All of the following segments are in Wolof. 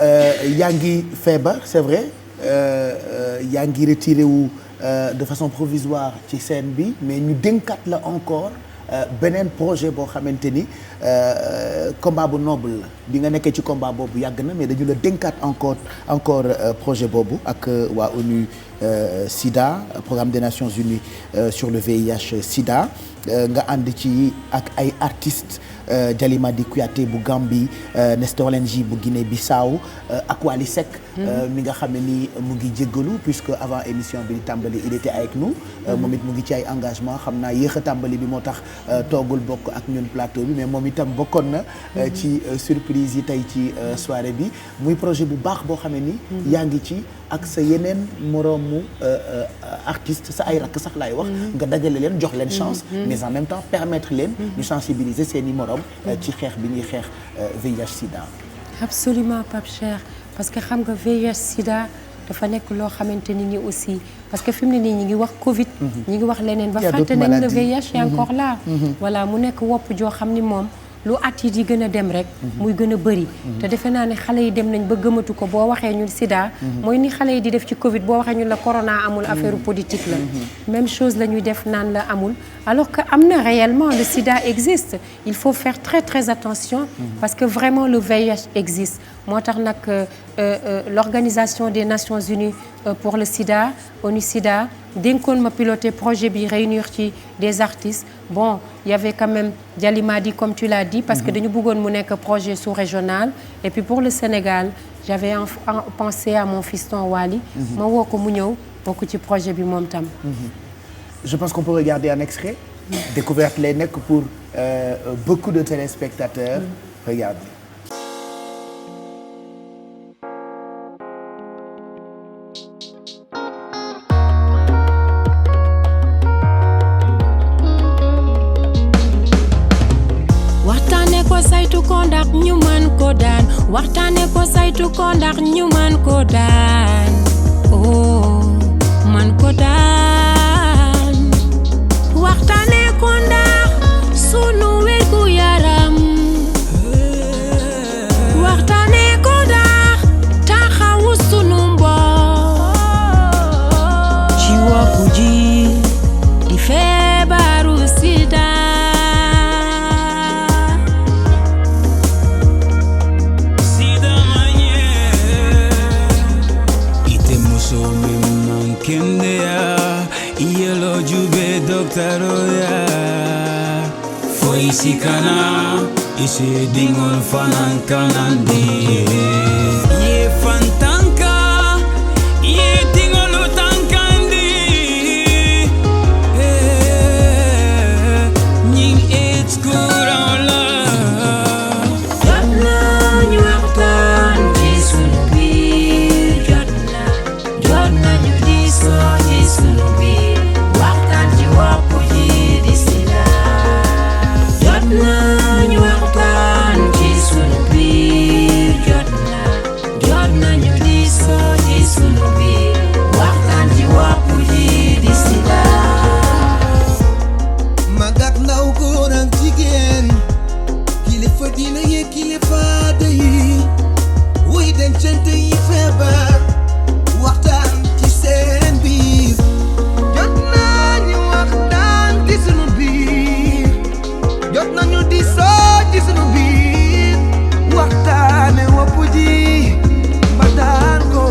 yaa ngi feebar c'est vrai yaa ngi retiré wu de façon provisoire ci scène bi mais ñu dénkaat la encore beneen projet boo xamante ni combat bu noble la bi nga nekkee ci combat boobu yàgg na mais dañu la dénkaat encore projet boobu ak waa ONU Sida programme des Nations Unies sur le VIH Sida nga ànd ci ak ay artistes Jalimadi Kouyaté bu Gambie Nestor Lenji bu Guinée Bissau ak Wally Seck mi nga xam ne ni mu ngi jéggalu puisque avant émission bi di tàmbali il était avec nous moom it mu ngi ci ay engagement xam naa yéex a tàmbali bi moo tax toogul bokk ak ñun plateau bi mais moom itam bokkoon na ci surprise yi tey ci soirée bi muy projet bu baax boo xam ne ni yaa ngi ci ak sa yeneen moroomu artiste sa ay rakk sax laay wax nga dajale leen jox leen chance mais en même temps permettre leen ñu sensibiliser seeni moroom ci xeex bi ñuy xeex VIH Sida. Absolument Pape Cheikh parce que xam nga VIH Sida dafa nekk loo xamante ni ñi aussi parce que fi mu ne nii ñi ngi wax Covid ñi ngi wax leneen ba fàtte nañ le VIH est encore là voilà mu nekk wopp joo xam ni moom lu at yi di gën a dem rek muy gën a bëri te defe naa ne xale yi dem nañ ba gëmatu ko boo waxee ñun sida mooy ni xale yi di def ci Covid boo waxee ñun la corona amul affaire politique la même chose la ñuy def naan la amul alors que am na réellement le sida existe il faut faire très très attention parce que vraiment le VIH existe moo tax nag l'organisation des Nations Unies pour le sida ONU Sida dénkoon ma piloté projet bi réunir ci des artistes bon il y avait quand même Jalimadi comme tu l'as dit parce que dañu bëggoon mu nekk projet sous-régional et puis pour le Sénégal j'avais pensé à mon fiston Wally ma woo ko mu ñëw bokk ci projet bi moom tam je pense qu'on peut regarder un extrait découverte lay nekk pour beaucoup de téléspectateurs regardez. saytu ko ndax ñu man ko daan waxtaane ko saytu ko ndax ñu man ko daan oh man ko daan waxtaane ko ndax sunu wérgu yaram waxtaane ko ndax taxawu sunu mbokk ci woppu ji di feebaru sida Taroya foi sikana isi dingol fanan kanandi ye fantanka ye dingol tankandi ning it's kurala jotna ñu waxtaan ci sunu biir jotna ñu di so ci sunu biir nañu waxtaan ci sunu biir jot nañu di soo ci sunu biir waxtaan ci wopp ji di sida mag ak ndaw góor ak jigéen kilifa diine yi kilifa aada yi wuy dencante yi feebar waxtaan ci seen biir jot nañu waxtaan ci sunu biir jot nañu di soo ci sunu biir waxtaane wopp ji ba daan ko.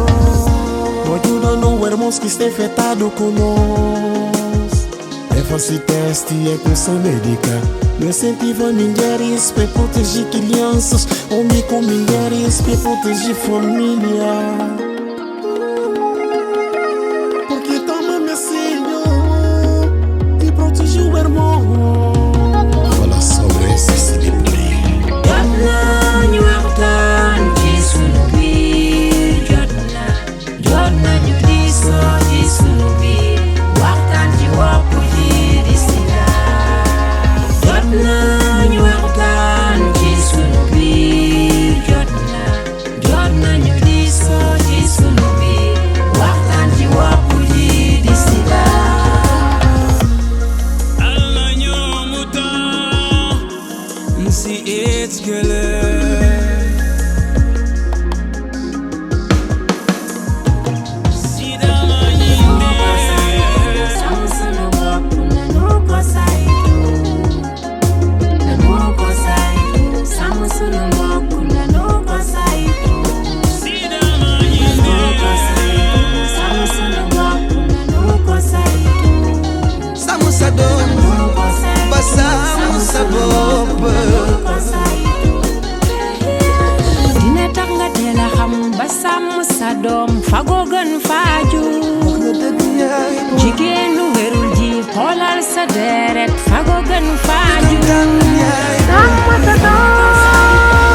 Ayúdanos, hermanos que esté infectado con nós. Faça teste e é com sua médica. Me incentiva mulheres para proteger crianças. Homem com mulheres para proteger família. Porque toma meu Senhor e protege o irmão. Fala sobre esse CDP. Jot nañu waxtaan ci sunu biir jot nañu di soo ci sunu biir waxtaan ci wopp ji di sida jot nañu waxtaan ci sunu biir jot nañu di soo ci sunu biir waxtaan ci wopp ji di sida Allah ñoomu taa si it's kele sàmm sa doom fagoo gën faaju jigéenu wérul ji xoolal sa deret fagoo gën faaju sàmm sa doom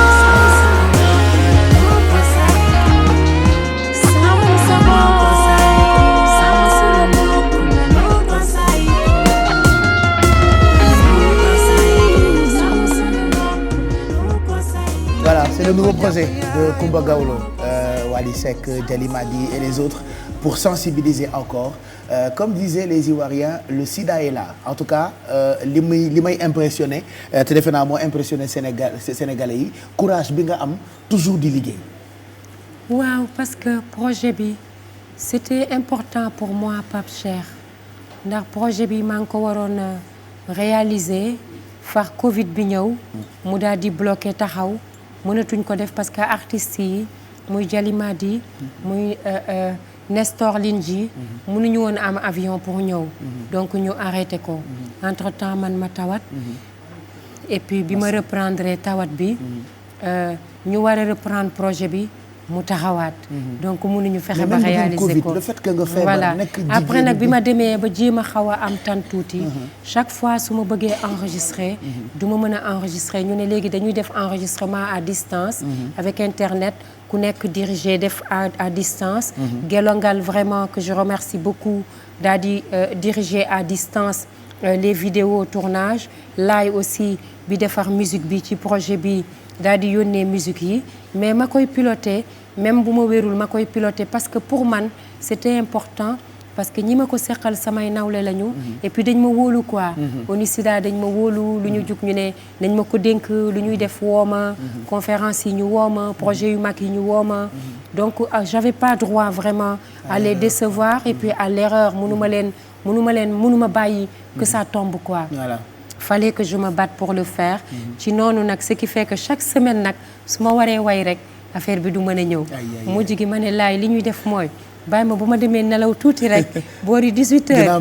sàmm sa bopp Voilà, c'est le nouveau projet de Coumba Gawlo, Wally Seck, Djali Madi et les autres pour sensibiliser encore. Comme disaient les Ivoiriens, le sida est là. En tout cas, li may impressionné te defe naa moo impressionné Sénégalais yi courage bi nga am toujours di liggéey. waaw parce que projet bi c'était important pour moi Pape Cheikh ndax projet bi maa ngi ko waroon réaliser far Covid bi ñëw mu daal di bloqué taxaw mënatuñ ko def parce que artistes yi muy Djali Madi muy Nestor Linji mënuñu woon am avion pour ñëw donc ñu arrêté ko entre temps man ma tawat et puis bi ma reprendre tawat bi ñu war a reprendre projet bi mu taxawaat donc mënuñu fexe ba réaliser ko le fait que nga feebar voilà nekk après nag bi ma demee ba jéem a xaw a am tan tuuti chaque fois su ma bëggee enregistrer du ma mën a enregistrer ñu ne léegi dañuy def enregistrement à distance avec internet ku nekk dirigé def à distance Gelongal vraiment que je remercie beaucoup daal di diriger à distance les vidéos tournage laay aussi bi defar musique bi ci projet bi daal di yónnee musique yi mais ma koy piloter même bu ma wérul ma koy piloter parce que pour man c'était important parce que ñi ma ko seqal samay nawle lañu et puis dañ ma wóolu quoi Onicida dañ ma wóolu lu ñu jug ñu ne nañ ma ko dénk lu ñuy def wooma conférence yi ñu wooma projet yu mag yi ñu wooma donc j'avais pas droit vraiment à les décevoir et puis à l'erreur mënuma bàyyi que ça tombe quoi voilà. Fallait que je me batte pour le faire ci noonu nag ce qui fait que chaque semaine nag su ma waree way rek affaire bi du mën a ñëw mujj gi ma ne laay li ñuy def mooy bàyyi ma bu ma demee nelaw tuuti rek boori 18h nga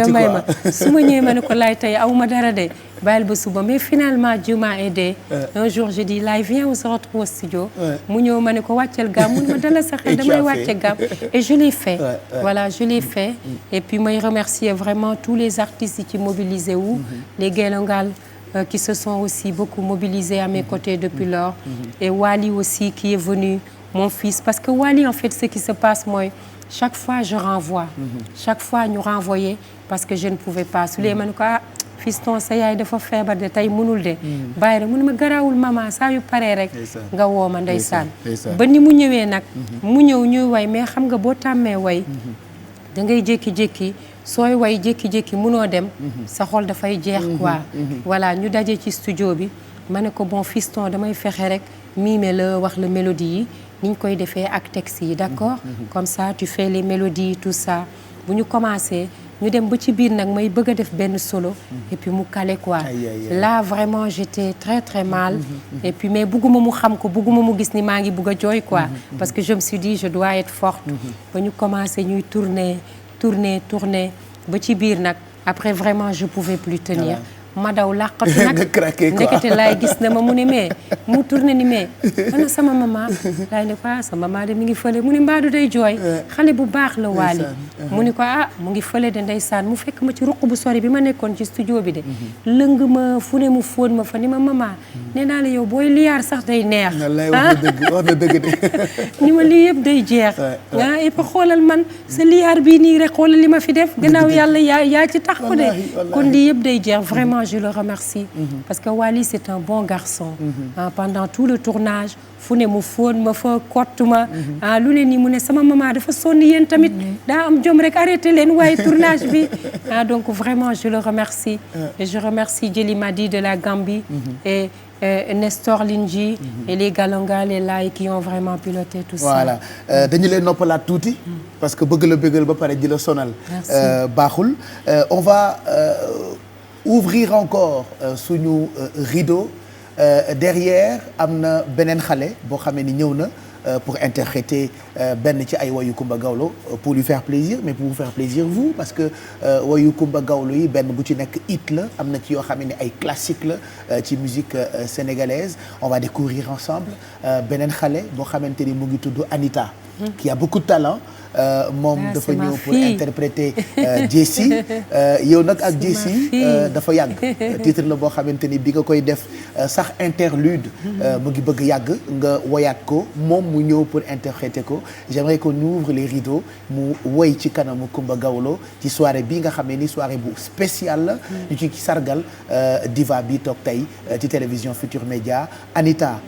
may ma su ma ñëwee ma ne ko laay tey aw ma dara de bàyyil ba suba mais finalement Dieu m'a aidé un jour je dis laay viens on se retrouve au studio mu ñëw ma ne ko wàccel gaam mu ne ma dala sa xel damay wàcce gaam et je l'ai fait voilà je l'ai fait et puis may remercier vraiment tous les artistes yi ci mobilisé wu les Gelongal qui se sont aussi beaucoup mobilisés à mes côtés depuis lors et Wally aussi qui est venu mon fils parce que Wally en fait ce qui se passe mooy chaque fois je renvoie chaque fois ñu renvoyer parce que je ne pouvais pas su lee ma ne ko fiston sa yaay dafa feebar de tey mënul de bàyyi rek mu ne ma garaawul maman saa yu paree rek nga woo ma ndeysaan ba ni mu ñëwee nag mu ñëw ñuy way mais xam nga boo tàmmee way da ngay jékki-jékki sooy way jékki-jékki mënoo dem sa xol dafay jeex quoi voilà ñu daje ci studio bi ma ne ko bon fiston damay fexe rek miime la wax la mélodie yi ni ñu koy defee ak texte yi d'accord comme ça tu fais les mélodies tout ça bu ñu commencé ñu dem ba ci biir nag may bëgg a def benn solo et puis mu calé quoi là vraiment j'étais très très mal et puis mais bugguma mu xam ko bugguma mu gis ni maa ngi bugg a jooy quoi parce que je me suis dit je dois être forte ba ñu commencé ñuy tourner ba ci biir nag après vraiment je pouvais plus tenir ma daw làqatu nag ndekete laay gis na ma mu ne mais mu tourné ni mais ana sama maman laay ne ko sama maman de mi ngi fële mu ne mbaadu day jooy xale bu baax la Wally mu ni ko mu ngi fële de ndeysaan mu fekk ma ci ruq bu sori bi ma nekkoon ci studio bi de lëng ma fu ne mu fóon ma fa ni ma maman nee naa la yow booy liyaar sax day neex wax na dëgg de ni ma lii yëpp day jeex et puis xoolal man sa liyaar bii nii rek xoolal li ma fi def gannaaw yàlla yaa ci tax ko de kon lii yëpp day jeex vraiment je le remercie parce que Wally c'est un bon garçon pendant tout le tournage fu ne mu fóon ma fa kott ma lu ne nii mu ne sama maman dafa sonn yéen tamit daa am jom rek arrêté leen waaye tournage bi donc vraiment je le remercie et je remercie Djali Madi de la Gambie et Nestor Linji et les Gelongal et Laye qui ont vraiment piloté tout ça. Voilà dañu leen noppalaat tuuti parce que bëgg la bëggal ba pare di la sonal baaxul on va ouvrir encore suñu rideau derrière am na beneen xale boo xamee ni ñëw na pour interpréter benn ci ay woyu Coumba Gawlo pour lui faire plaisir mais pour vous faire plaisir vous parce que woyu Coumba Gawlo yi benn bu ci nekk hit la am na ci yoo xam ne ay classique la ci musique sénégalaise on va découvrir ensemble beneen xale boo xamante ni mu ngi tudd Anita qui a beaucoup de talent moom dafa ñëw pour interpréter Jessie yow nag ak Jessie dafa yàgg titre la boo xamante ni bi nga koy def sax interlude mu ngi bëgg yàgg nga woyaat ko moom mu ñëw pour interpréter ko j'aimerais qu'on ouvre les rideaux mu woy ci kanamu Coumba Gawlo ci soirée bi nga xam ne ni soirée bu spéciale la ñu ci sargal diva bi toog tey ci télévision Futur Média Anita.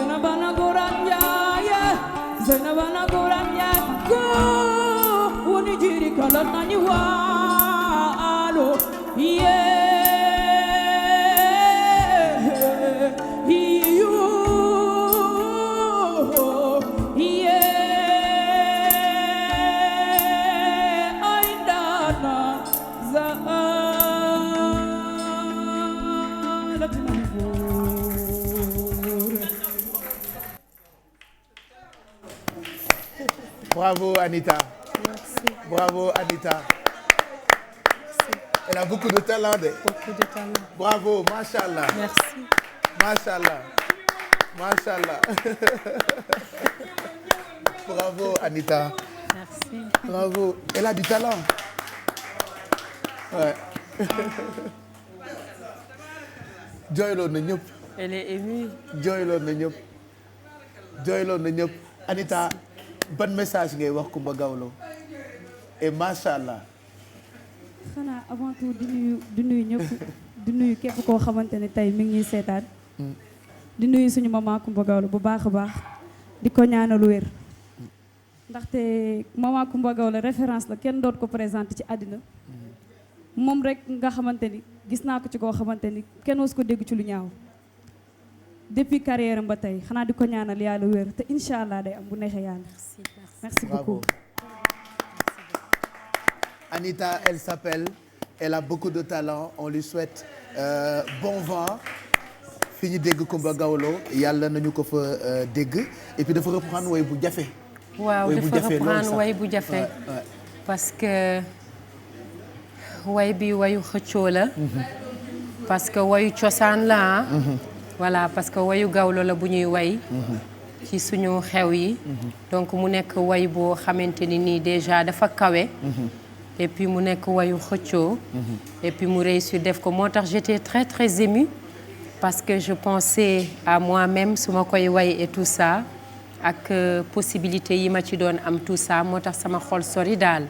Zainabana Goran Yaya Zainabana Goran Yaya Go Woni jiri kala nani walo Yeah You Yeah Aindana Bravo Anita. Merci. Bravo Anita. Elle a beaucoup de talent de. Beaucoup de talent. Bravo, machallah. Merci. Machallah. Machallah. Bravo Anita. Merci. Bravo. Elle a du talent. Ouais. Jooyloon na ñëpp. Elle est émue. Jooyloon na ñëpp. Jooyloon na ñëpp. Anita, ban message ngay wax Coumba Gawlo et machallah. xanaa avant tout di nuyu ñëpp di nuyu képp koo xamante ne tey mi ngi ñuy seetaan di nuyu suñu maman Coumba Gawlo bu baax a baax di ko ñaanal wér ndaxte maman Coumba Gawlo référence la kenn doot ko présenté ci àddina moom rek nga xamante ni gis naa ko ci koo xamante ni kenn was ko dégg ci lu ñaaw depuis carrière am ba tey xanaa di ko ñaanal yàlla wér te incha allah day am bu neexee yàlla. Merci beaucoup. Anita, elle s'appelle, elle a beaucoup de talent, on lui souhaite bon vent. fi ñu dégg Coumba Gawlo yàlla nañu ko fa dégg et puis dafa reprendre way bu jafe. waaw dafa reprendre way bu jafe. parce que way bi wayu xëccoo la. parce que wayu cosaan la voilà parce que wayu gawlo la bu ñuy way. ci suñu xew yi. donc mu nekk way boo xamante ni nii déjà dafa kawe. et puis mu nekk wayu xëccoo. et puis mu réussir def ko moo tax j'étais très très émue. parce que je pensais à moi-même su ma koy way et tout ça ak possibilité yi ma ci doon am tout ça moo tax sama xol sori daal.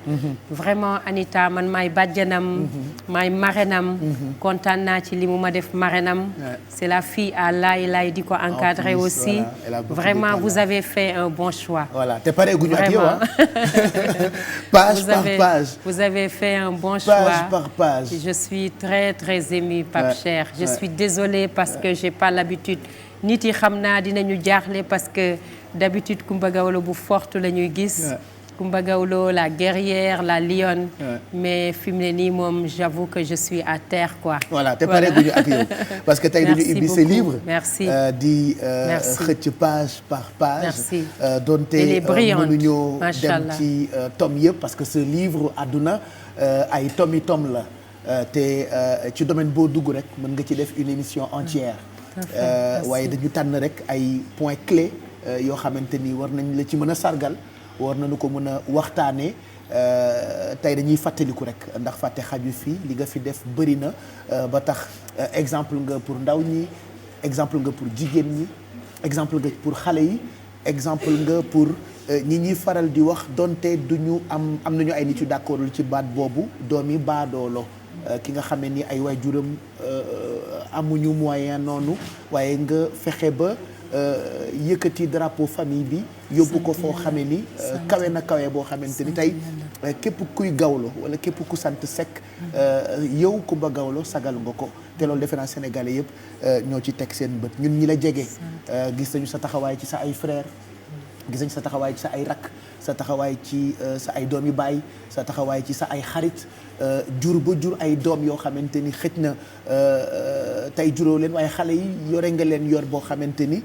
vraiment Anita man maay bàjjanam. maay marrainam. kontaan naa ci li mu ma def marrainam. c'est la fille à Laye di ko encadrer aussi. Voilà, vraiment vous avez fait un bon choix. voilà te pare guñu ak yow page par page. vous avez fait un bon choix. Page par page. je suis très très émue Pape Cheikh. je suis désolée parce que j'ai pas l'habitude nit yi xam naa dinañu jaaxle parce que d'habitude Coumba Gawlo bu forte la ñuy gis. Coumba Gawlo la guerrière la lionne. mais fi mu ne nii moom j'avoue que je suis à terre quoi. voilà te pare guñu ak yow parce que tey dañu ibbi ce livre. merci di xëcc page par page. merci donte mënuñoo dem ci tome yëpp parce que ce livre àdduna ay tome la te ci domaine boo dugg rek mën nga ci def une émission entière. waaye dañu tànn rek ay points clés yoo xamante ni war nañ la ci mën a sargal war nañu ko mën a waxtaanee tey dañuy fàttaliku rek ndax fàtte xaju fii li nga fi def bëri na ba tax exemple nga pour ndaw ñi exemple nga pour jigéen ñi exemple nga pour xale yi exemple nga pour ñi ñuy faral di wax donte duñu am nañu ay nit yu d'accordul ci baat boobu doomi baadoolo ki nga xamee ni ay waajuram amuñu moyen noonu waaye nga fexe ba yëkkati drapeau famille bi yóbbu ko foo xamee ni kawe na kawe boo xamante ni tey képp kuy gawlo wala képp ku sant Seck yow Coumba Gawlo sagal nga ko te loolu defe naa sénégalais yëpp ñoo ci teg seen bët ñun ñi la jege gis nañu sa taxawaay ci sa ay frères gis nañu sa taxawaay ci sa ay rakk sa taxawaay ci sa ay doom yu baay sa taxawaay ci sa ay xarit jur ba jur ay doom yoo xamante ni xëj na tey juróo leen waaye xale yi yore nga leen yor boo xamante ni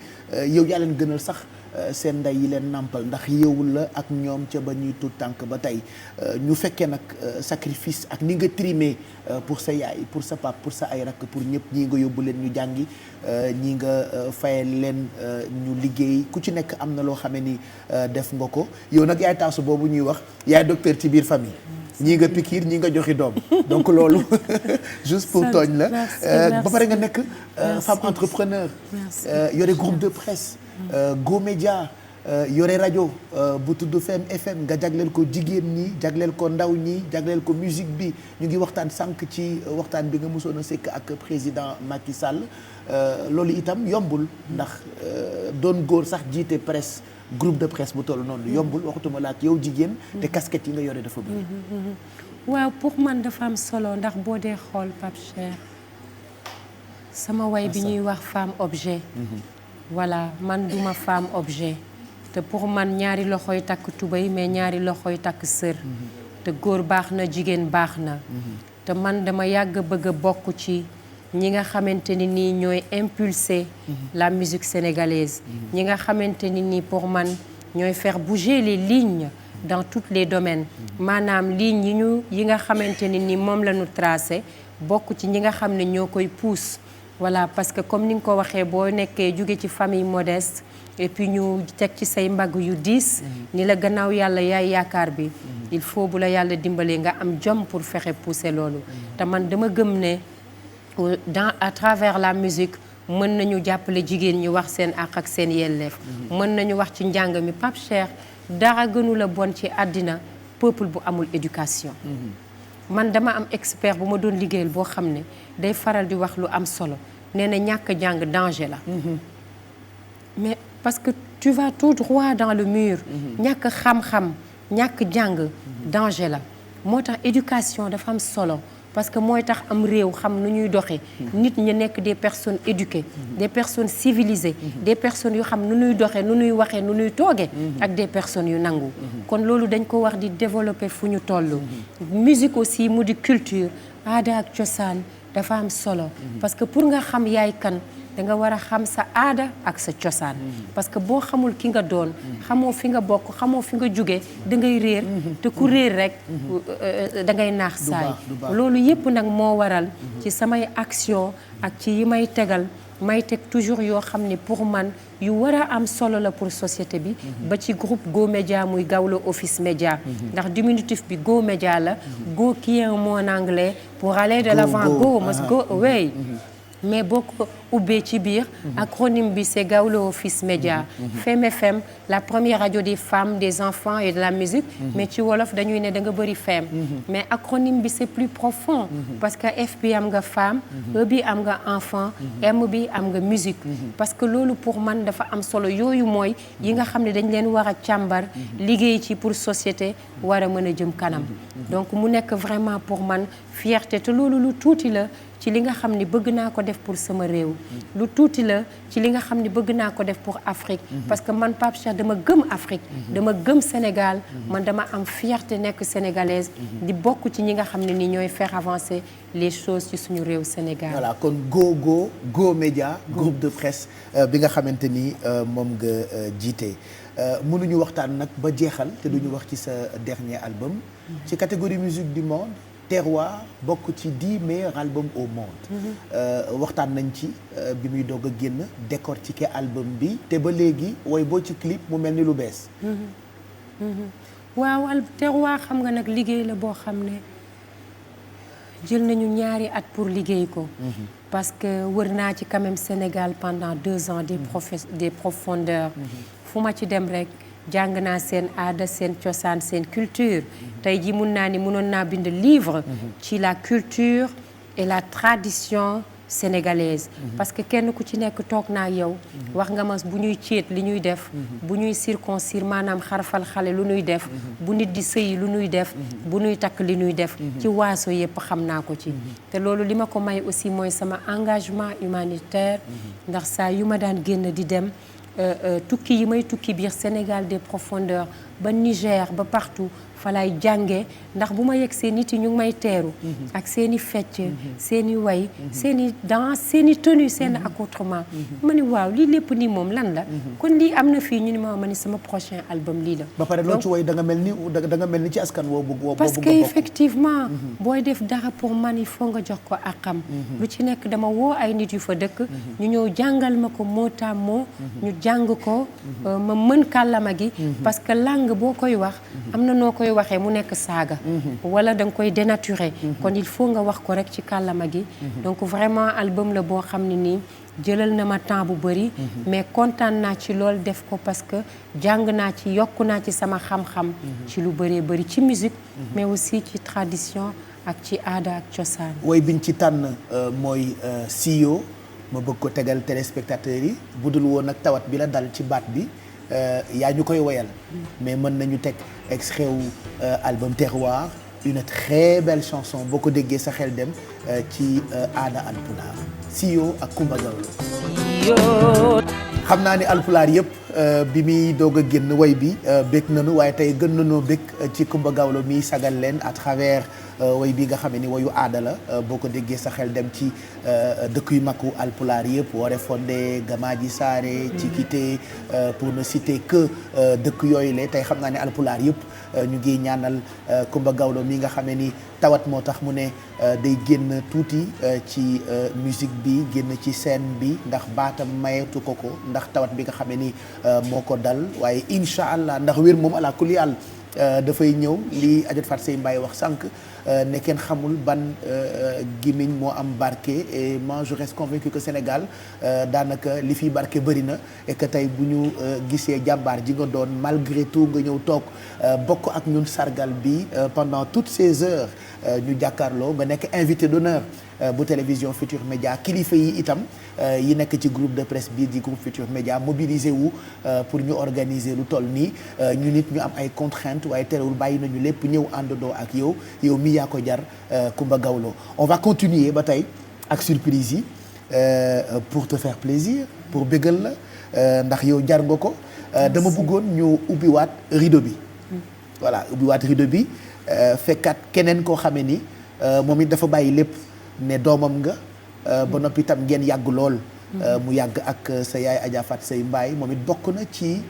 yow yaa leen gënal sax seen ndey yi leen nàmpal ndax yow la ak ñoom ca ba ñuy tuut tànk ba tey ñu fekkee nag sacrifice ak ni nga trimé pour sa yaay pour sa pap pour sa ay rakk pour ñëpp ñii nga yóbbu leen ñu jàngi ñii nga fayal leen ñu liggéey ku ci nekk am na loo xamee ni def nga ko yow nag yaay taasu boobu ñuy wax yaay docteur ci biir famille ñii nga pikiir ñii nga joxi doom donc loolu juste pour tooñ la ba pare nga nekk femme entrepreneur yore groupe de presse Go Média yore rajo bu tudd Femme FM nga jagleel ko jigéen ñi jagleel ko ndaw ñi jagleel ko musique bi ñu ngi waxtaan sànq ci waxtaan bi nga mosoon a sekk ak président Macky Sall loolu itam yombul ndax doon góor sax jiite presse groupe de presse bu toll noonu yombul waxutuma la ak yow jigéen te casquette yi nga yore dafa bëri. waaw pour man dafa am solo ndax boo dee xool Pape Cheikh sama way bi ñuy wax femme objet. voilà man duma femme objet. te pour man ñaari loxoy takk tubéy mais ñaari loxoy takk sër. te góor baax na jigéen baax na. te man dama yàgg bëgg a bokk ci ñi nga xamante ni nii ñooy impulser la musique sénégalaise. ñi nga xamante ni nii pour man ñooy faire bouger les lignes dans tous les domaines. maanaam lignes yi nga xamante ni nii moom la ñu tracé bokk ci ñi nga xam ne ñoo koy pousse. voilà parce que comme ni nga ko waxee boo nekkee jóge ci famille modeste et puis ñu teg ci say mbagg yu diis ni la gannaaw yàlla yaay yaakaar bi il faut bu la yàlla dimbalee nga am jom pour fexe pousser loolu te man dama gëm ne à travers la musique mën nañu jàppale jigéen ñi wax seen àq ak seen yelleef mën nañu wax ci njàng mi Pape Cheikh dara gënu la bon ci àddina peuple bu amul éducation man dama am expert bu ma doon liggéeyal boo xam ne day faral di wax lu am solo nee na ñàkk jàng danger la mais parce que tu vas tout droit dans le mur ñàkk xam-xam ñàkk jàng danger la moo tax éducation dafa am solo parce que mooy tax am réew xam nu ñuy doxee nit ñi nekk des personnes éduquées des personnes civilisées des personnes yu xam nu ñuy doxee nu ñuy waxee nu ñuy toogee ak des personnes yu nangu kon loolu dañ ko war di développer fu ñu toll musique aussi mu di culture aada ak cosaan dafa am solo parce que pour nga xam yaay kan da nga war a xam sa aada ak sa cosaan parce que boo xamul ki nga doon xamoo fi nga bokk xamoo fi nga jóge da ngay réer te ku réer rek da ngay naax saay loolu yépp nag moo waral ci samay action ak ci yi may tegal may teg toujours yoo xam ne pour man yu war a am solo la pour société bi ba ci groupe Go Média muy Gawlo Office Média ndax diminutif bi Go Média la Go qui est un mot en anglais pour aller de l'avant go must go away mais boo ko ubbee ci biir acronyme bi c'est Gawlo Office Média Femme FM la première radio des femmes des enfants et de la musique mais ci wolof dañuy ne da nga bëri femme mais acronyme bi c'est plus profond parce que F bi am nga femme E bi am nga enfant M bi am nga musique parce que loolu pour man dafa am solo yooyu mooy yi nga xam ne dañ leen war a càmbar liggéey ci pour société war a mën a jëm kanam donc mu nekk vraiment pour man fierté te loolu lu tuuti la ci li nga xam ne bëgg naa ko def pour sama réew lu tuuti la ci li nga xam ne bëgg naa ko def pour Afrique parce que man Pape Cheikh dama gëm Afrique dama gëm Sénégal man dama am fierté nekk sénégalaise di bokk ci ñi nga xam ne ni ñooy faire avancer les choses ci suñu réew Sénégal. voilà kon Go Média groupe de presse bi nga xamante ni moom nga jiite mënuñu waxtaan nag ba jeexal te duñu wax ci sa dernier album ci catégorie musique du monde Terroir bokk ci 10 meilleurs albums au monde waxtaan nañ ci bi muy doog a génn décortiquer album bi te ba léegi woy boo ci clip mu mel ni lu bees waaw Terroir xam nga nag liggéey la boo xam ne jël nañu ñaari at pour liggéey ko parce que wër naa ci quand même Sénégal pendant 2 ans des profondeurs fu ma ci dem rek jàng naa seen aada seen cosaan seen culture tey jii mun naa ni mënoon naa bind livre ci la culture et la tradition sénégalaise parce que kenn ku ci nekk toog naa yow wax nga ma bu ñuy céet li ñuy def bu ñuy circoncire maanaam xarfal xale lu ñuy def bu nit di sëyi lu ñuy def bu ñuy takk li ñuy def ci waaso yëpp xam naa ko ci te loolu li ma ko may aussi mooy sama engagement humanitaire ndax saa yu ma daan génn di dem tukki yi may tukki biir Sénégal des profondeurs ba Niger ba partout fa lay jànge ndax bu ma yegg seen nit yi ñu ngi may teeru ak seen i fecc seen i way seen i danse seen i tenue seen accoutrement ma ni waaw lii lépp nii moom lan la kon lii am na fii ñu ni ma ni sama prochain album lii la ba pare loo ci woy da nga mel ni ci askan woo bëgg parce que effectivement booy def dara pour man il faut nga jox ko àqam lu ci nekk dama woo ay nit yu fa dëkk ñu ñëw jàngal ma ko mot à mot ñu jàng ko ma mën kàllama gi parce que langue boo koy wax am na noo koy koy waxee mu nekk saaga wala da nga koy dénaturer kon il faut nga wax ko rek ci kàllama gi donc vraiment album la boo xam ne nii jëlal na ma temps bu bëri mais kontaan naa ci lool def ko parce que jàng naa ci yokku naa ci sama xam-xam ci lu bëree bëri ci musique mais aussi ci tradition ak ci aada ak cosaan woy biñ ci tànn mooy CEO ma bëgg ko tegal téléspectateurs yi budul woon ak tawat bi la dal ci baat bi yaa ñu koy woyal mais mën nañu teg extrait wu album Terroir une très belle chanson boo ko déggee sa xel dem ci aada alpulaar CEO ak Coumba Gawlo xam naa ni alpulaar yëpp bi muy doog a génn woy bi bég nañu waaye tey gën nañoo bég ci Coumba Gawlo mi sagal leen à travers woy bi nga xam ni woyu aada la boo ko déggee sa xel dem ci dëkk yu makku alpulaar yëpp Woré Fondé Gamaaji Saare Cikite pour ne citer que dëkk yooyu la tey xam naa ne alpulaar yëpp ñu ngi ñaanal Coumba Gawlo mi nga xam ni tawat moo tax mu ne day génn tuuti ci musique bi génn ci scène bi ndax baatam mayetu ko ndax tawat bi nga xam ni moo ko dal waaye incha allah ndax wér moom ala kulli àll dafay ñëw li Adja Fatou Seye Mbaye wax sànq ne kenn xamul ban gémmiñ moo am barke et moi je reste convaincu que Sénégal daanaka li fi barke bëri na et que tey bu ñu gisee jàmbaar ji nga doon malgré tout nga ñëw toog bokk ak ñun sargal bi pendant toutes ces heures ñu jàkkaarloo nga nekk invité d'honneur bu télévision Futur Média kilifa yi itam yi nekk ci groupe de presse bii di groupe Futur Média mobilisé wu pour ñu organiser lu toll nii ñu nit ñu am ay contraintes waaye terewul bàyyi nañu lépp ñëw àndandoo ak yow mi yaa ko jar Coumba Gawlo on va continuer ba tey ak surprise yi pour te faire plaisir pour bégal la ndax yow jar nga ko dama bëggoon ñu ubbiwaat rideau bi voilà ubbiwaat rideau bi fekkaat keneen koo xamee ni moom it dafa bàyyi lépp ne doomam nga ba noppi itam ngeen yàgg lool mu yàgg ak sa yaay Adja Fatou Seye Mbaye moom it bokk na ci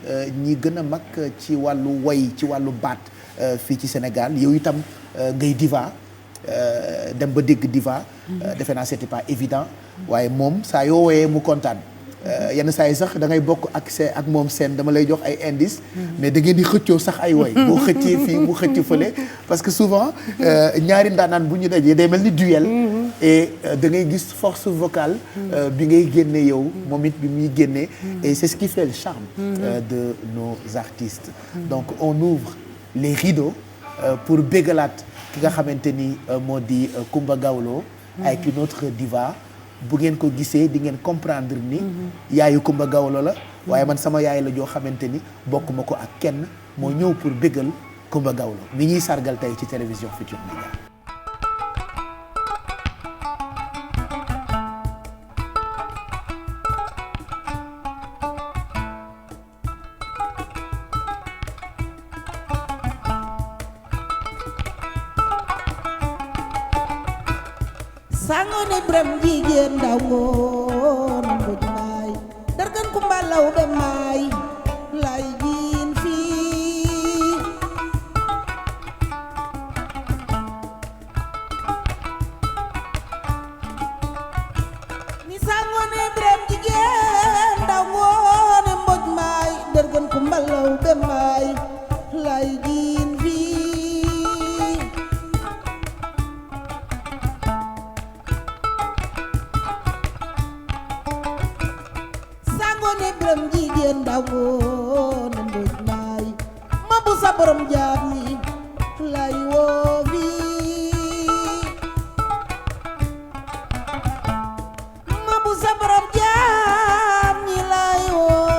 ñi gën a mag ci wàllu woy ci wàllu baat fii ci Sénégal yow itam ngay diva dem ba dégg diva defe naa c'était pas évident waaye moom saa yoo woyee mu kontaan yenn saa yi sax da ngay bokk ak moom seen dama lay jox ay indice mais da ngeen di xëccoo sax ay woy boo xëccee fii mu xëcc fële parce que souvent ñaari ndaanaan bu ñu dajee day mel ni duel et da ngay gis force vocale bi ngay génne yow moom it bi muy génne et c'est ce qui fait le charme de nos artistes donc on ouvre les rideaux pour bégalaat ki nga xamante ni moo di Coumba Gawlo avec une autre diva bu ngeen ko gisee di ngeen comprendre ni yaayu Coumba Gawlo la waaye man sama yaay la joo xamante ni bokkuma ko ak kenn moo ñëw pour bégal Coumba Gawlo mi ñuy sargal tey ci télévision Futur Média. Sangone Biram jigéen ndaw ngoon mboj maay dargan Kumba Lawbe maay lay jiin fii ni Sangone Biram jigéen ndaw ngoon mboj maay dargan Kumba Lawbe maay lay jiin fii Sangone Biram jigéen ndaw ngoon mboj maay ma bu sa borom jaam ñi lay woo fii ma bu sa borom jaam ñi lay woo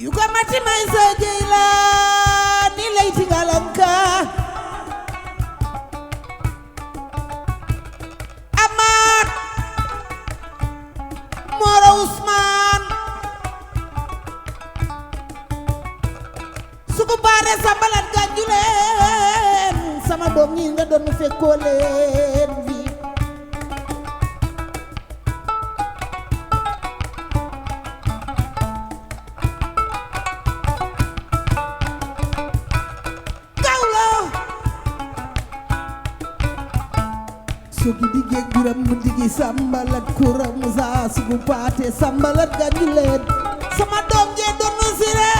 yu ko mati may sa jëy la ni lay tingalanka Amaat Moro Ousmane suku baare sa balat gànju leen sama doom ñi nga doon fekkoo leen fi jogi di géej biram mu digi sambalat kuram musa sugu paate sambalat gàngi leen sama doom jee doon na sire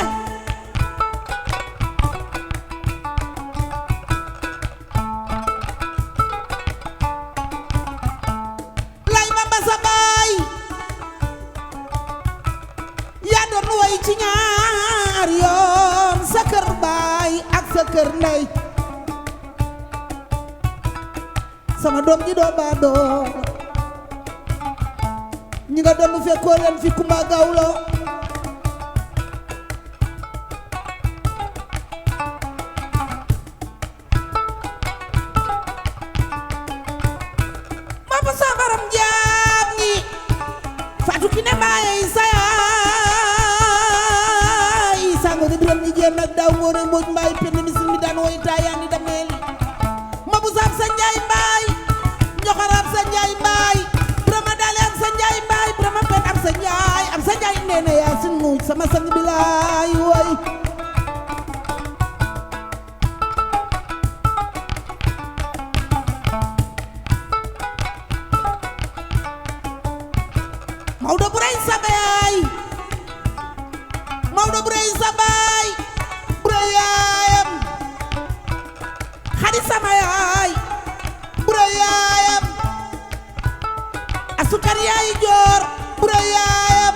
lay ma ba sa baay yaa doon way ci ñaar yoon sa kër baay ak sa kër ndey sama doom ji doo baa doo ñi nga doon fekkoo leen fi Kumba Gawlo Papa Sabaram jaam ñi Fatou Kiné Mbaye sa yaay sango ni biram ñi jéem nag daaw ngoone mbooj mbaay penn misil mi daan woy taayaani dameel Mabu Saab sa Njaay Mbaay ñoxaraab sa Njaay Mbaay Birama Daale am sa Njaay Mbaay Birama Pen am sa Njaay neene yaa si nuuj sama sang bi laay woy Maodo bu rëy sa baay Maodo bu rëy sa baay bu rëy yaayam Xadi sama yaay bu rëy yaayam asukar yaay joor bu rëy yaayam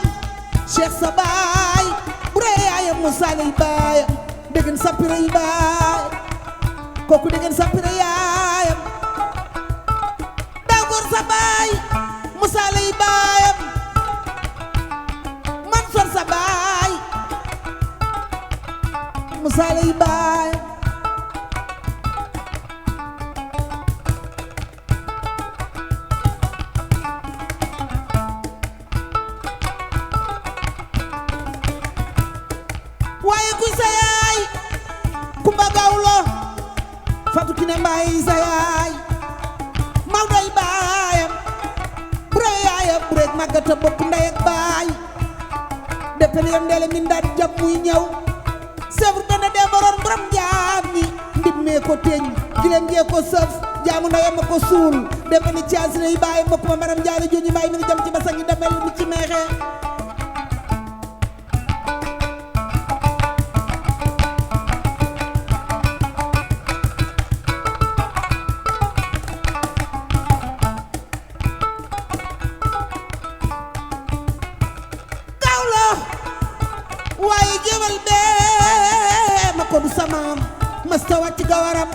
Cheikh sa baay bu rëy yaayam Musa lay baayam degen sapire yi baay kooku degen sapire yaayam Dagor sa baay Musa lay baayam Mansor sa baay Musa lay baayam waaye kuy sa yaay Kumba Gawlo Fatou Kiné Mbaye sa yaay Mawdoy baayam burey yaayam burey màggata bokk ndey ak baay depen yam ndeele min daan jam muy ñëw sèvre dana dee boroon borom jaam ñi ndit mee ko teñ gileem gee ko sëf jaamu ndeyam ma ko suul depen ni caasine yi baayam bokk ma maram jaare jooju mbaay mi ni jam ci basangi damel mi ci meexee waaye géwél bee ma ko du samaam masta wàcc gawaram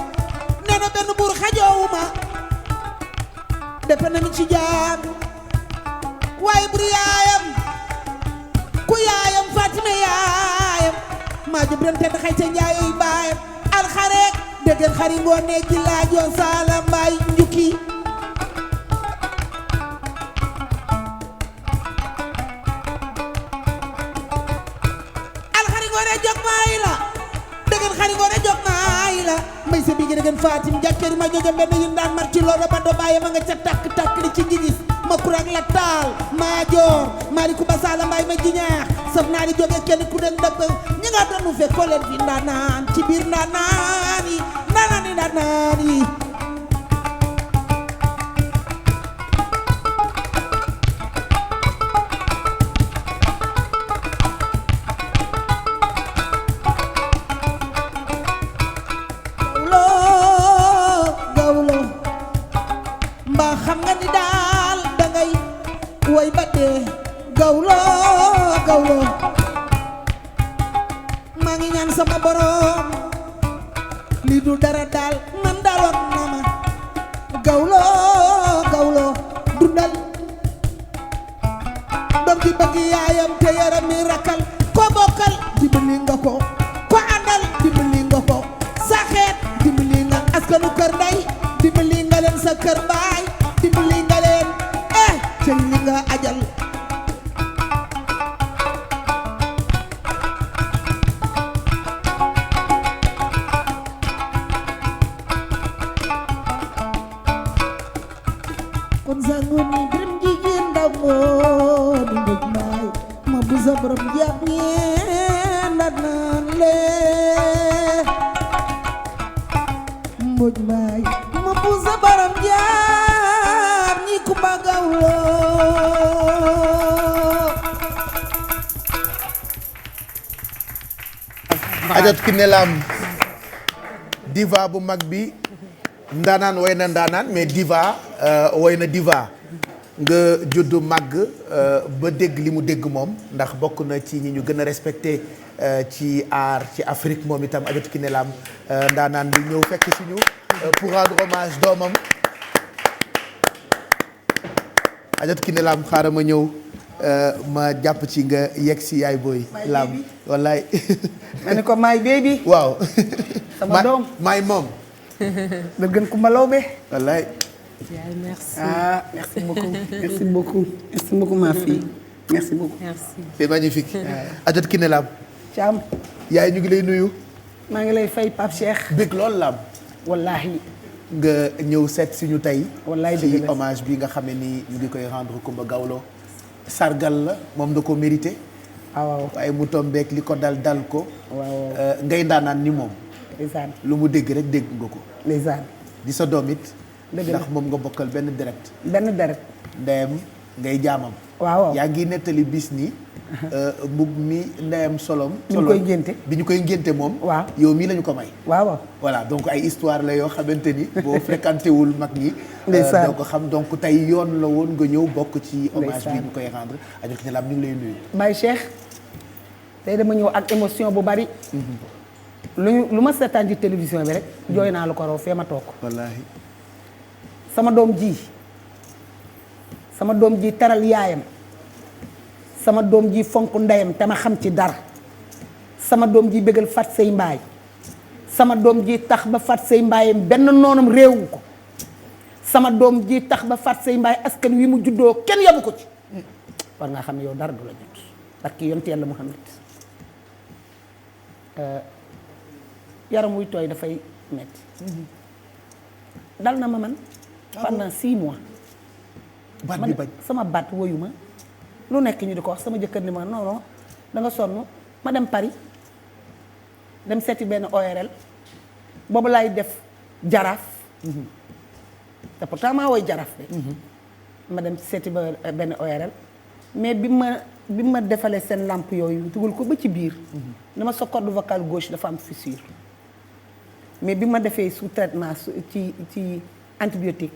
nee na benn buur xajoowuma defe na mi ci jaam waaye bur yaayam ku yaayam Fatima yaayam maa jub ren tedd xay ca njaayoy baayam alxareek déggen xari ngoone ji laajoo saala mbaay njukki may sa bigi degen Fatim jàkkeeri ma jojo benn yin daan mar ci loolu ba do bàyyi ma nga ca takk takk di ci njigis ma kurang la taal maa joor maa di ku basaala mbaay ma jiñaax saf naa di jóge kenn ku nekk dëkk ñi nga doon fekkoo leen fi ndaanaan ci biir ndaanaan yi ndaanaan yi xam nga ni daal dangay woy ba dee Gawlo Gawlo maa ngi ñaan sama borom li du dara daal man daaloon na ma Gawlo Gawlo dundal doom ji bëgg yaayam te yaram mi rakkal ko bokkal dimbali nga ko àndal dimbali nga ko sa xeet dimbali nga askanu kër ndey dimbali nga leen sa kër baay dimbali nga leen ci li nga ajal kon sangu ni birim jigéen ndaw moo di mbëj mbaay ma bu sa borom jàpp ñeen la naan lee mbëj mbaay ma bu sa borom jàpp Gawlo Adjot Kiné Lam diva bu mag bi ndaanaan woy na ndaanaan mais diva woy na diva nga juddu màgg ba dégg li mu dégg moom ndax bokk na ci ñi ñu gën a respecté ci art ci Afrique moom itam Adjot Kiné Lam ndaanaan bi ñëw fekk si ñu pour rendre hommage doomam Adjot Kiné Lam xaaral ma ñëw ma jàpp ci nga yegg si yaay booy Lam wallaay ma ne ko my baby waaw sama doom my mom da gën ku ma lawbe wallaay yaay merci. ah merci beaucoup merci beaucoup merci beaucoup ma fille merci beaucoup merci. c'est magnifique Adjot Kiné Lam Thiam yaay ñu ngi lay nuyu maa ngi lay fay Pape Cheikh bég lool Lam wallahi nga ñëw seet suñu tey wallaay ci dëgg la hommage bi nga xam ne ni ñu ngi koy rendre Coumba Gawlo sargal la moom da ko mérité waaw waaye mu tombeek li ko dal ko waaw ngay ndaanaan ni moom ndeysaan lu mu dégg rek dégg nga ko ndeysaan di sa doom it dëgg la ndax moom nga bokkal benn deret benn deret ndeyam ngay jaamam waaw yaa ngi nettali bis ni mbub mi ndeyam solom bi ñu koy ngénte bi ñu koy ngénte moom waaw yow mii lañu ko may waaw voilà donc ay histoire la yoo xamante ni boo fréquenté wul mag ñi ndeysaan doo ko xam donc tey yoon la woon nga ñëw bokk ci hommage bi ndeysaan ñu koy rendre Adjot Kiné Lam ñu ngi lay nuyu Baye Cheikh tey dama ñëw ak émotion bu bari lu ma seetaan ci télévision bi rek jooy naa lu ko raw fee ma toog wallaahi sama doom ji teral yaayam sama doom ji fonk ndeyam te ma xam ci dara sama doom ji bégal fat say mbaay sama doom ji tax ba fat say mbaayam benn noonam réewu ko sama doom ji tax ba fat say mbaay askan wi mu juddoo kenn yabu ko ci war nga xam ne yow dara du la jot parce que yonent Yàlla Muhammad yaram wuy tooy dafay metti dal na ma man pendant 6 mois baat bi bañ sama baat woyu ma lu nekk ñu di ko wax sama jëkkër ni ma non non da nga sonn ma dem Paris dem seeti benn ORL boobu laay def jaraaf te pourtant maa woy jaraaf de ma dem seeti ba benn ORL mais bi ma defalee seen lampe yooyu dugal ko ba ci biir dama sa corde vocale gauche dafa am fissure mais bi ma defee sous traitement ci antibiotique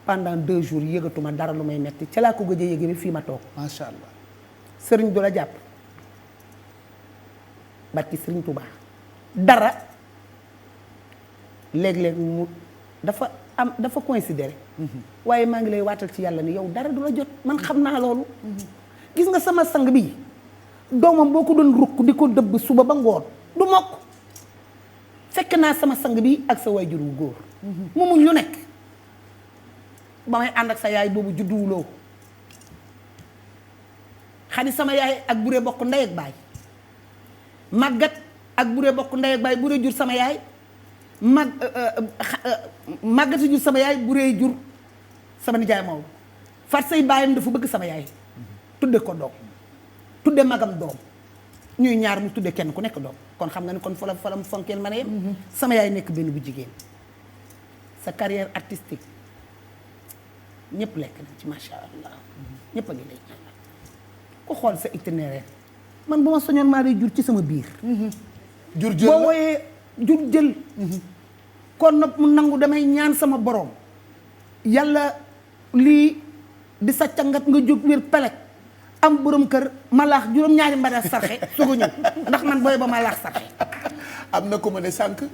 pendant 2 jours yëgatuma dara lu may metti ca laa ko gëj a yëge bi fii ma toog macha allah sëriñ du la jàpp barki sëriñ Tuubaa dara léeg-léeg mu dafa considéré waaye maa ngi lay waatal ci yàlla ni yow dara du la jot man xam naa loolu gis nga sama sang bi doomam boo ko doon rukk di ko dëbb suba ba ngoon du mokk fekk naa sama sang bi ak sa waajur wu góor mu muñ lu nekk ba may ànd ak sa yaay boobu judduwuloo xadi sama yaay ak buree bokk ndey ak baay màggat ak buree bokk ndey ak baay buree jur sama yaay màggati jur sama yaay buree jur sama nijaay Maodo fat say baayam dafa bëgg sama yaay tudde ko doom tudde magam doom ñuy ñaar mu tudde kenn ku nekk doom kon xam nga ni kon fa la mu fonkeel ma ne yem sama yaay nekk benn bu jigéen sa carrière artistique ñëpp lekk nañ ci macha allah ñëpp a ngi lay ñaanal ku xool sa itinéraire man bu ma soñoon maa day jur ci sama biir jur jël boo wooyee jur jël kon nag mu nangu damay ñaan sama borom yàlla lii di sa cangat nga jóg wér pelek am borom kër ma laax juróom-ñaari mbara sarxe su ko ñëw ndax man booy ba ma laax sarxe am na ko ma ne sànq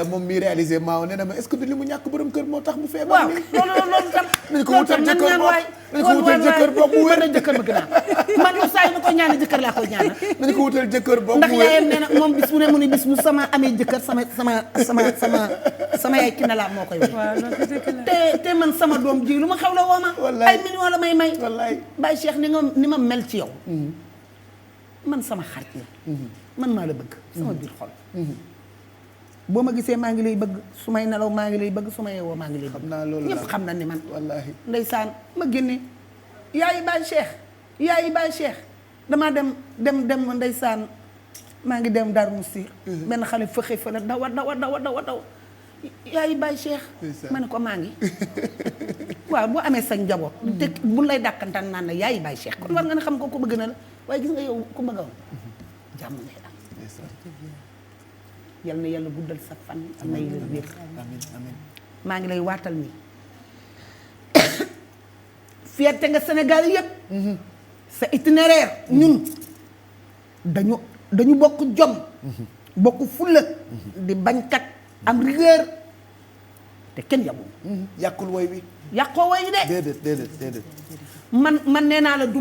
moom mi réalisé maaw nee na ma est-ce que du li mu ñàkk borom kër moo tax mu feebar. waaw loolu tam. nañ ko wutal jëkkër boobu nañ ko wutal jëkkër boobu mu wér. jëkkër bëgg naa man lu saa yi ma koy ñaanal jëkkër laa koy ñaanal. nañ ko wutal jëkkër boobu ndax yaayam nee na moom bis bu ne mu ne bis bu sama amee jëkkër sama yaay Kiné Lam moo koy wax. waaw loolu dëgg la. te man sama doom ji lu ma xaw la woo ma. wallaay ay millions la may may. wallaay Baye Cheikh ni ma mel ci yow. man sama xarit la. man maa la bëgg. sama biir xol. boo ma gisee maa ngi lay bëgg su may nelaw maa ngi lay bëgg su ma yeewoo maa ngi lay bëgg. xam naa loolu ñëpp xam na ni man. wallaahi ndeysaan ma génne yaayi Baye Cheikh damaa dem ndeysaan maa ngi dem Darou Moussi. benn xale fëxe fële dawa yaay Baye Cheikh ma ne ko maa ngi waaw boo amee sa njaboot te bu lay dàkkantaan naan na yaay Baye Cheikh kon war nga ne xam ko bëgg na la waaye gis nga yow ku bëgg a jàmm ngay am yal na yàlla guddal sa fan may la wér maa ngi lay waatal ni fierté nga Sénégal yëpp sa itinéraire ñun dañu bokk jom bokk fulla di bañkat am rigueur te kenn yabul yàqul woy wi yàqoo woy wi de déedéet man nee naa la du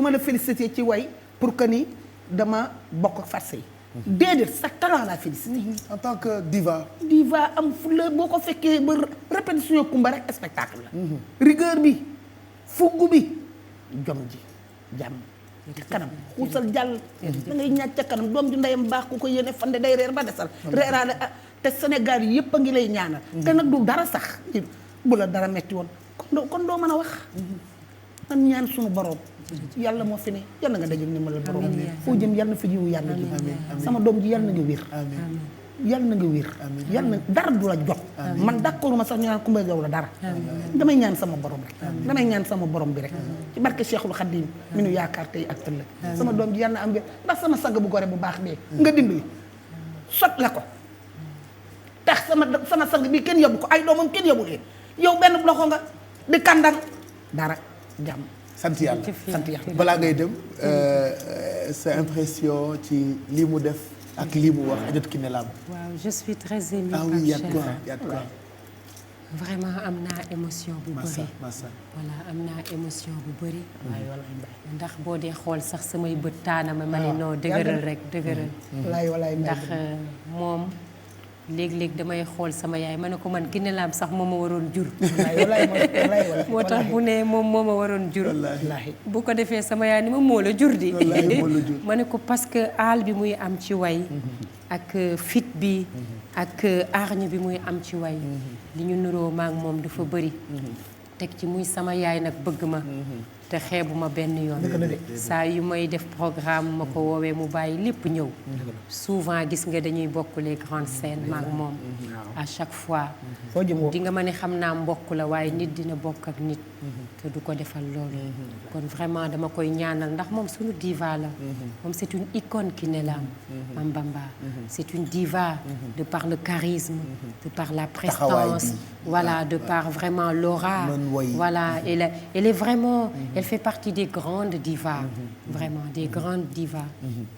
ma la féliciter ci woy pour que ni dama bokk ak farce yi déedéet sa talent laa féliciter en tant que diva am fulla boo ko fekkee ba répétition kumba rek spectacle la rigueur bi fugg bi jom ji jàmm ca kanam xuusal jàll da ngay ñaaj ca kanam doom ju ndeyam baax ku ko yéene fande day reer ba desal reeraale te Sénégal yi yëpp a ngi lay ñaanal te nag du dara sax bu la dara metti woon kon doo mën a wax man ñaan suñu borom yàlla moo fi ne yàlla nga dajal ni ma la borom foo jëm yàlla na fi yiwu yàlla ji sama doom ji yàlla na nga wér yàlla na nga wér yàlla na dara du la jot man d'accord ma sax ñu naan Coumba Gawlo la dara damay ñaan sama borom rek damay ñaan sama borom bi rek ci barke Cheikhul Khadim mi nu yaakaar tey ak ëllëg sama doom ji yàlla na am wér ndax sama sang bu gore bu baax bee nga dimbali sot la ko tax sama sang bi kenn yóbbu ko ay doomam kenn yóbbu leen yow benn loxo nga di kàndang dara jàmm sant yàlla balaa ngay dem sa impression ci lii mu def ak lii mu wax Adjatou Kiné Lam. waaw je suis très émue. ah oui y a de quoi vraiment am naa émotion bu bëri. massa voilà am naa émotion bu bëri. ndax boo dee xool sax samay bët taana ma ne non dëgëral rek dëgëral. walaay ndax moom léeg-léeg damay xool sama yaay ma ne ko man Kiné Lam sax moo ma waroon jur. moo tax bu ne moom moo ma waroon jur. bu ko defee sama yaay ni ma moo la jur di. ma ne ko parce que aal bi muy am ci way. ak fit bi. ak arñe bi muy am ci way. li ñu nuroo maak moom dafa bëri. teg ci muy sama yaay nag bëgg ma. te xeebu ma benn yoon. saa yu may def programme ma ko woowee mu bàyyi lépp ñëw. souvent gis nga dañuy bokk les grandes scènes maak moom. à chaque fois. di nga ma ne xam naa mbokk la waaye nit dina bokk ak nit. te du ko defal loolu. kon vraiment dama koy ñaanal ndax moom suñu diva la. moom c'est une icône Kiné Lam. Mame Bamba. c'est une diva. de par le charisme. de par la prestance. voilà de par vraiment l'aura. voilà elle est vraiment. elle fait partie des grandes divas. vraiment des grandes divas.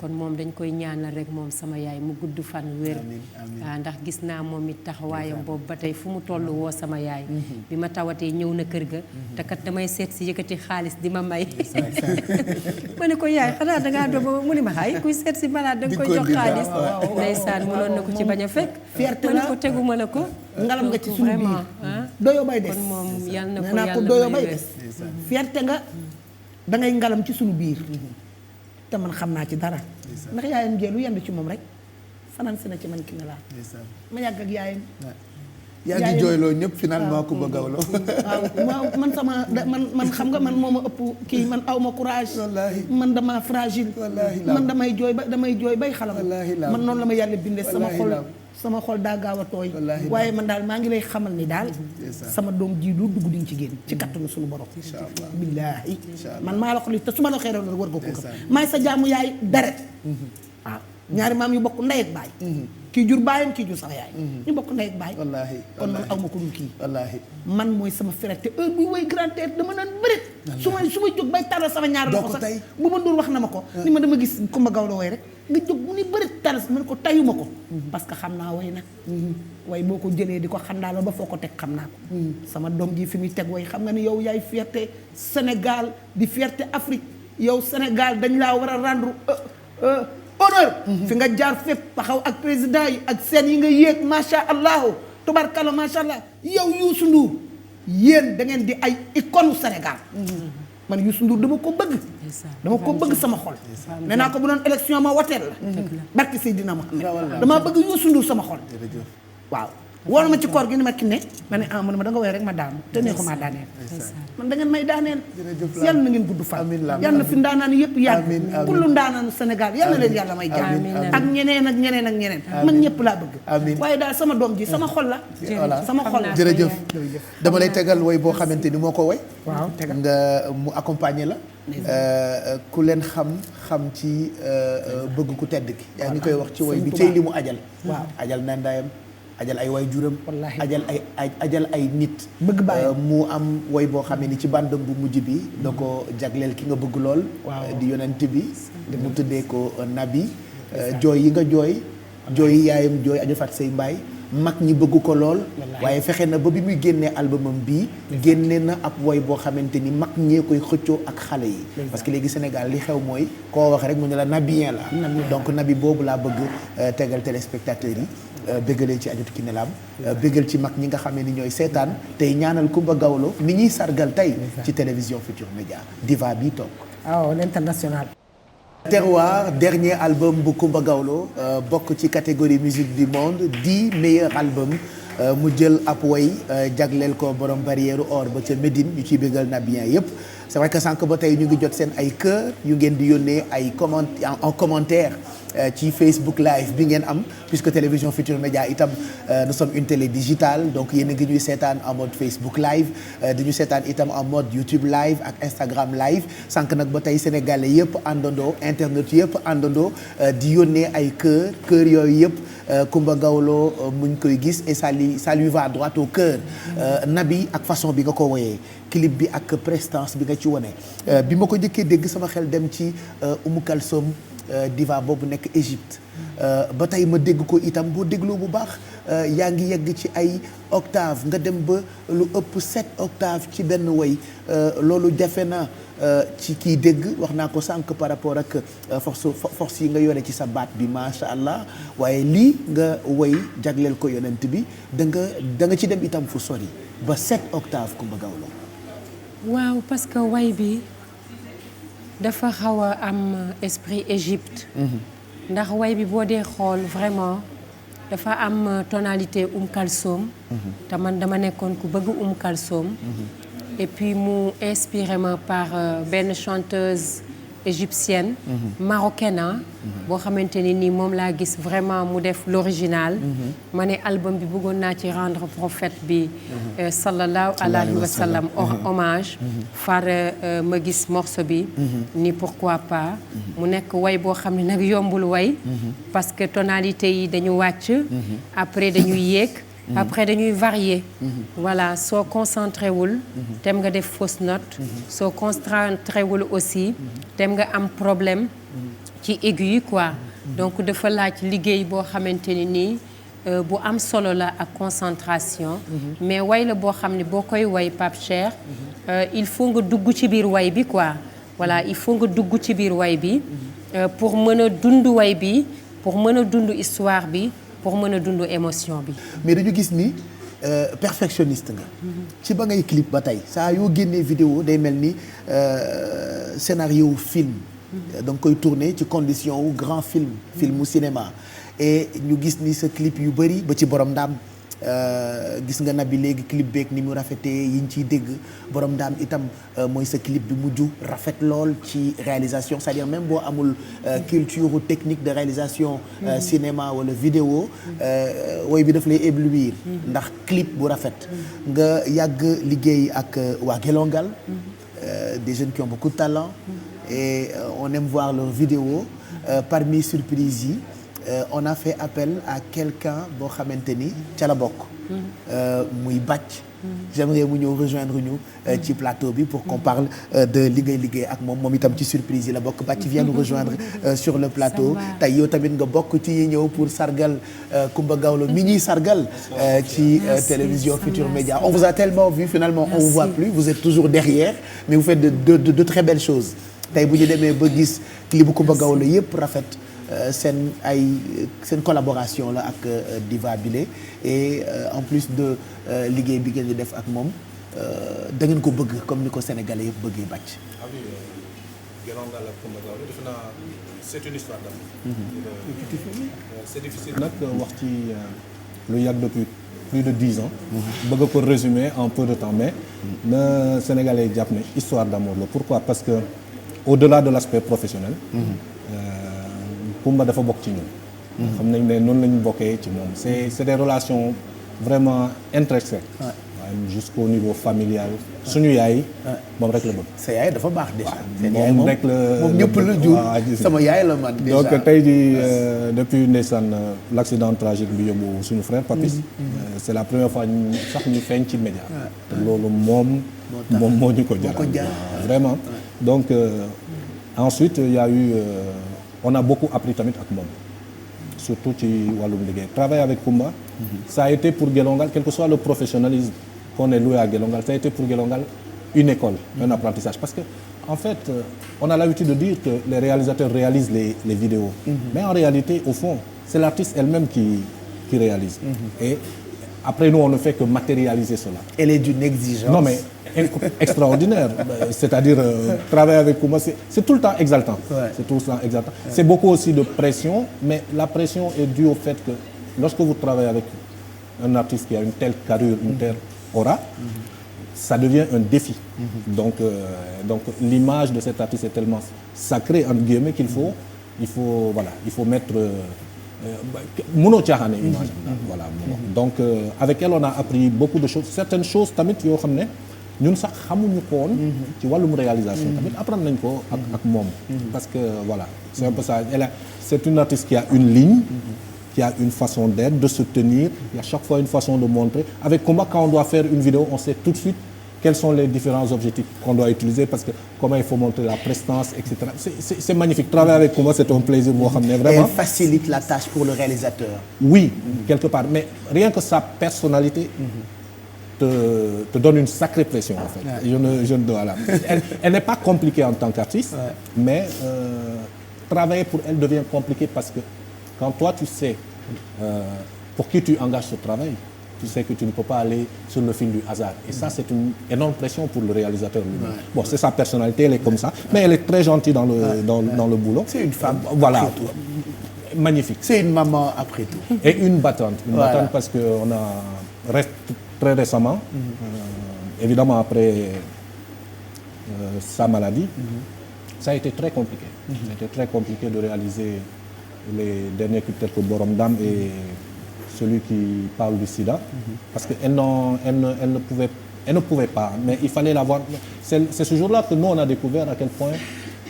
kon moom dañ koy ñaanal rek moom sama yaay mu gudd fan wér. waaw ndax gis naa moom it taxawaayam boobu ba tey fu mu toll woo sama yaay. bi ma tawatee ñëw na kër ga. te kat damay seet si yëkkati xaalis di ma may. ma ne ko yaay xanaa dangaa doon mu ne ma xay kuy seet si malade danga koy jox xaalis. ndeysaan mënoon na ko ci bañ a fekk. fierté ma ne ko teguma la ko. ngalam nga ci suñu biir doyo bay des. kon moom yal na ko naa ko doyo bay des. fierté nga dangay ngalam ci suñu biir. te man xam naa ci dara. ndax yaayam jee lu yendu ci moom rek fanaan si na ci man Kiné Lam. ma yàgg ak yaayam. yaa ngi jooyloo ñëpp finalement Coumba Gawlo. waaw man man xam nga man moo ma ëpp kii man aw ma courage. man dama fragile. man damay jooy bay xalam. man noonu la ma yàlla bindee sama xol daa gaaw a tooy. waaye man daal maa ngi lay xamal ni daal. sama doom ji du dugg diñ ci génn. ci kattanu suñu borom. billaahi man maa la ko li te su ma la xeeroon la war nga ko gëm. maay sa jaamu yaay deret. waaw ñaari maam yu bokk ndey ak baay. kii jur baayam kii jur sama yaay. ñu bokk ndey ak baay. kon man aw ma ko dul kii. man mooy sama frère te heure buy woy grand théâtre dama naan bëri. su ma jóg bay taral sama ñaari loxo sax bu ma dóor wax na ma ko. ni ma dama gis Coumba Gawlo woy rek nga jóg mu ni bëri taral ma ne ko tayuma ko. parce que xam naa woy nag. way boo ko jëlee di ko xandaaloo ba foo ko teg xam naa ko. sama doom ji fi muy teg way xam nga ni yow yaay fierté Sénégal di fierté Afrique yow Sénégal dañ laa war a rendre honneur. fi nga jaar fépp taxaw ak président yi ak seen yi nga yéeg macha allah tubarkalla macha allah yow Youssou Ndour yéen da ngeen di ay icône Sénégal. man Youssou Ndour dama ko bëgg. dama ko bëgg sama xol. nee naa ko bu doon élection ma woteel la. barki Seydina Mohamed damaa bëgg Youssou Ndour sama xol. waaw wóor ma ci koor gi ni ma kinne ma ne mu ne ma da nga woy rek ma daanu te neexuma daaneel man da ngeen may daaneel yàlla na ngeen gudd fan yàlla na fi ndaanaan yëpp yàgg kullu ndaanaanu Sénégal yàlla na leen yàlla may jàmm ak ñeneen ak ñeneen ak ñeneen man ñëpp laa bëgg waaye daal sama doom ji sama xol la sama xol la jërëjëf dama lay tegal woy boo xamante ni moo ko woy waaw tegal nga mu accompagner la ku leen xam ci bëgg ku tedd ki yaa ngi koy wax ci woy bi cey li mu ajal waaw ajal na ndayam ajal ay way juram ajal ay nit bëgg bàyyi mu am woy boo xamee ni ci bandam bu mujj bi da ko jagleel ki nga bëgg lool di yonent bi mu tuddee ko nabi jooy yi nga jooy yaayam jooy aju fat say mbaay mag ñi bëgg ko lool waaye fexe na ba bi muy génnee albumam bii génne na ab woy boo xamante ni mag ñee koy xëccoo ak xale yi parce que léegi Sénégal li xew mooy koo wax rek mu ne la nabien la donc nabi boobu laa bëgg tegal téléspectateurs yi béggalee ci Adjatou Kiné Lam béggal ci mag ñi nga xamee ni ñooy seetaan tey ñaanal Coumba Gawlo mi ñuy sargal tey ci télévision Futurs Médias diva bii toog l'international Terroir dernier album bu Coumba Gawlo bokk ci catégorie musique du monde 10 meilleurs albums mu jël ab woy jagleel ko borom barrière or ba ca Médine ñu ciy béggal nabien yépp c'est vrai que sànq ba tey ñu ngi jot seen ay cœur yu ngeen di yónnee ay en commentaire ci Facebook live bi ngeen am puisque télévision Futurs Médias itam nous sommes une télé digitale donc yéen a ngi ñuy seetaan en mode Facebook live di ñu seetaan itam en mode YouTube live ak Instagram live sànq nag ba tey sénégalais yëpp àndandoo internet yëpp àndandoo di yónnee ay cœur yooyu yëpp Coumba Gawlo mu ngi koy gis et ça lui va droit au cœur nabi ak façon bi nga ko woyee clip bi ak prestance bi nga ci wone bi ma ko njëkkee dégg sama xel dem ci Oumou Kalsoum diva boobu nekk Égypte ba tey ma dégg ko itam boo dégloo bu baax yaa ngi yegg ci ay octave nga dem ba lu ëpp 7 octaves ci benn woy loolu jafe na ci kii dégg wax naa ko sànq par rapport ak force yi nga yore ci sa baat bi macha allah waaye lii nga woy jagleel ko yonent bi da nga ci dem itam fu sori ba 7 octaves Coumba Gawlo waaw parce que way bi dafa xaw a am esprit Égypte ndax way bi boo dee xool vraiment dafa am tonalité Kalsoum te man dama nekkoon ku bëgg Kalsoum et puis mu inspiré ma par benn chanteuse égyptienne marocaine boo xamante ni nii moom laa gis vraiment mu def l'original ma ne album bi bëggoon naa ci rendre prophète bi sallallahu alayhi wa sallam hommage far ma gis morceau bi ni pourquoi pas mu nekk way boo xam ne nag yombul way parce que tonalité yi dañu wàcc après dañuy yéeg après dañuy varier voilà soo concentré wul tem nga def fausse note soo concentré wul aussi tem nga am problème ci aigu yi quoi donc dafa laaj liggéey boo xamante ni nii bu am solo la ak concentration mais way la boo xam ne boo koy way Pape Cheikh il faut nga dugg ci biir way bi quoi voilà il faut nga dugg ci biir way bi pour mën a dund way bi pour mën a dund histoire bi pour mën a dund émotion bi. mais dañu gis ni perfectionniste nga. ci ba ngay clip ba tey saa yoo génnee vidéo day mel ni scénario film. da nga koy tourner ci condition wu grand filmu cinéma et ñu gis ni sa clip yu bëri ba ci borom ndaam gis nga nabi léegi clip beeg ni mu rafetee yi ñu ciy dégg borom ndaam itam mooy sa clip bi mujj rafet lool ci réalisation c'est-à-dire même boo amul culture technique de réalisation cinéma wala vidéo woy bi daf lay éblouir ndax clip bu rafet nga yàgg liggéey ak waa Gelongal des jeunes qui ont beaucoup de talent et on aime voir leurs vidéos parmi surprises yi on a fait appel à quelqu'un boo xamante ni ca la bokk muy Bàcc j'aimerais mu ñëw rejoindre ñu ci plateau bi pour qu'on parle de li ngay liggéey ak moom itam ci surprise yi la bokk Bàcc vient nous rejoindre sur le plateau tey yow tamit nga bokk ci ñi ñëw pour sargal Coumba Gawlo mi ñuy sargal ci télévision Futurs Médias on vous a tellement vu finalement on vous voit plus vous êtes toujours derrière mais vous faites de très belles choses tey bu ñu demee ba gis clip bu Coumba Gawlo yëpp rafet seen collaboration la ak Diva Bile et en plus de liggéey bi ngeen di def ak moom da ngeen ko bëgg comme ni ko sénégalais yëpp bëggee Bàcc. ah oui Gelongal ak Coumba Gawlo defe naa c'est une histoire d'amour. c'est difficile nag wax ci lu yàgg depuis plus de 10 ans. bëgg ko résumer en peu de temps mais na Sénégalais jàpp ne histoire d'amour la. Pourquoi? Parce que au-delà de l'aspect professionnel. Kumba dafa bokk ci ñun. xam nañ ne noonu la ñu bokkee ci moom c'est des relations vraiment intrinsèques. Jusqu'au niveau familial. suñu yaay. moom rek la bëgg. sa yaay dafa baax déjà. moom rek la moom ñëpp la jur sama yaay la man déjà. donc tey jii depuis ndeysaan l'accident tragique bi yóbbu suñu frère Papis. c'est la première fois sax ñu feeñ ci média. te loolu moom moo ñu ko jaral. vraiment donc ensuite il y a eu on a beaucoup appris tamit ak moom. surtout ci wàllum liggéey travailler avec Kumba. ça a été pour Guelongal quel que soit le professionnalisme qu'on est loué à Guelongal ça a été pour Guelongal une école un apprentissage parce que en fait on a l'habitude de dire que les réalisateurs réalisent les vidéos mais en réalité au fond c'est l'artiste elle-même qui réalise et après nous on ne fait que matérialiser cela. Elle est d'une exigence. Non mais extraordinaire c'est-à-dire travailler avec Kumba c'est tout le temps exaltant. C'est tout le temps exaltant. C'est beaucoup aussi de pression mais la pression est due au fait que lorsque vous travaillez avec un artiste qui a une telle carrure, une telle aura, ça devient un défi. Donc l'image de cet artiste est tellement sacrée entre guillemets qu'il faut mettre mënoo caaxaane image voilà donc avec elle on a appris beaucoup de choses certaines choses tamit yoo xam ne ñun sax xamuñu ko woon ci wàllum réalisation tamit apprendre nañ ko ak moom parce que voilà c'est un peu ça c'est une artiste qui a une ligne qui a une façon d'être de se tenir il y a chaque fois une façon de montrer avec Kumba quand on doit faire une vidéo on sait tout de suite quels sont les différents objectifs qu'on doit utiliser parce que comment il faut montrer la prestance etc. C'est magnifique travailler avec Kumba c'est un plaisir boo xam ne vraiment. Elle facilite la tâche pour le réalisateur. Oui quelque part mais rien que sa personnalité te donne une sacrée pression en fait. Voilà. Elle n'est pas compliquée en tant qu'artiste mais travailler pour elle devient compliqué parce que quand toi tu sais pour qui tu engages ce travail tu sais que tu ne peux pas aller sur le fil du hasard et ça c'est une énorme pression pour le réalisateur lui-même. Bon c'est sa personnalité elle est comme ça mais elle est très gentille dans le boulot. C'est une femme voilà magnifique. C'est une maman après tout. Et une battante parce que on a très récemment évidemment après sa maladie ça a été très compliqué. Ça a été très compliqué de réaliser les derniers clips tels que Borom Dam et celui qui parle du sida parce que elle ne pouvait pas mais il fallait la voir c'est ce jour-là que nous on a découvert à quel point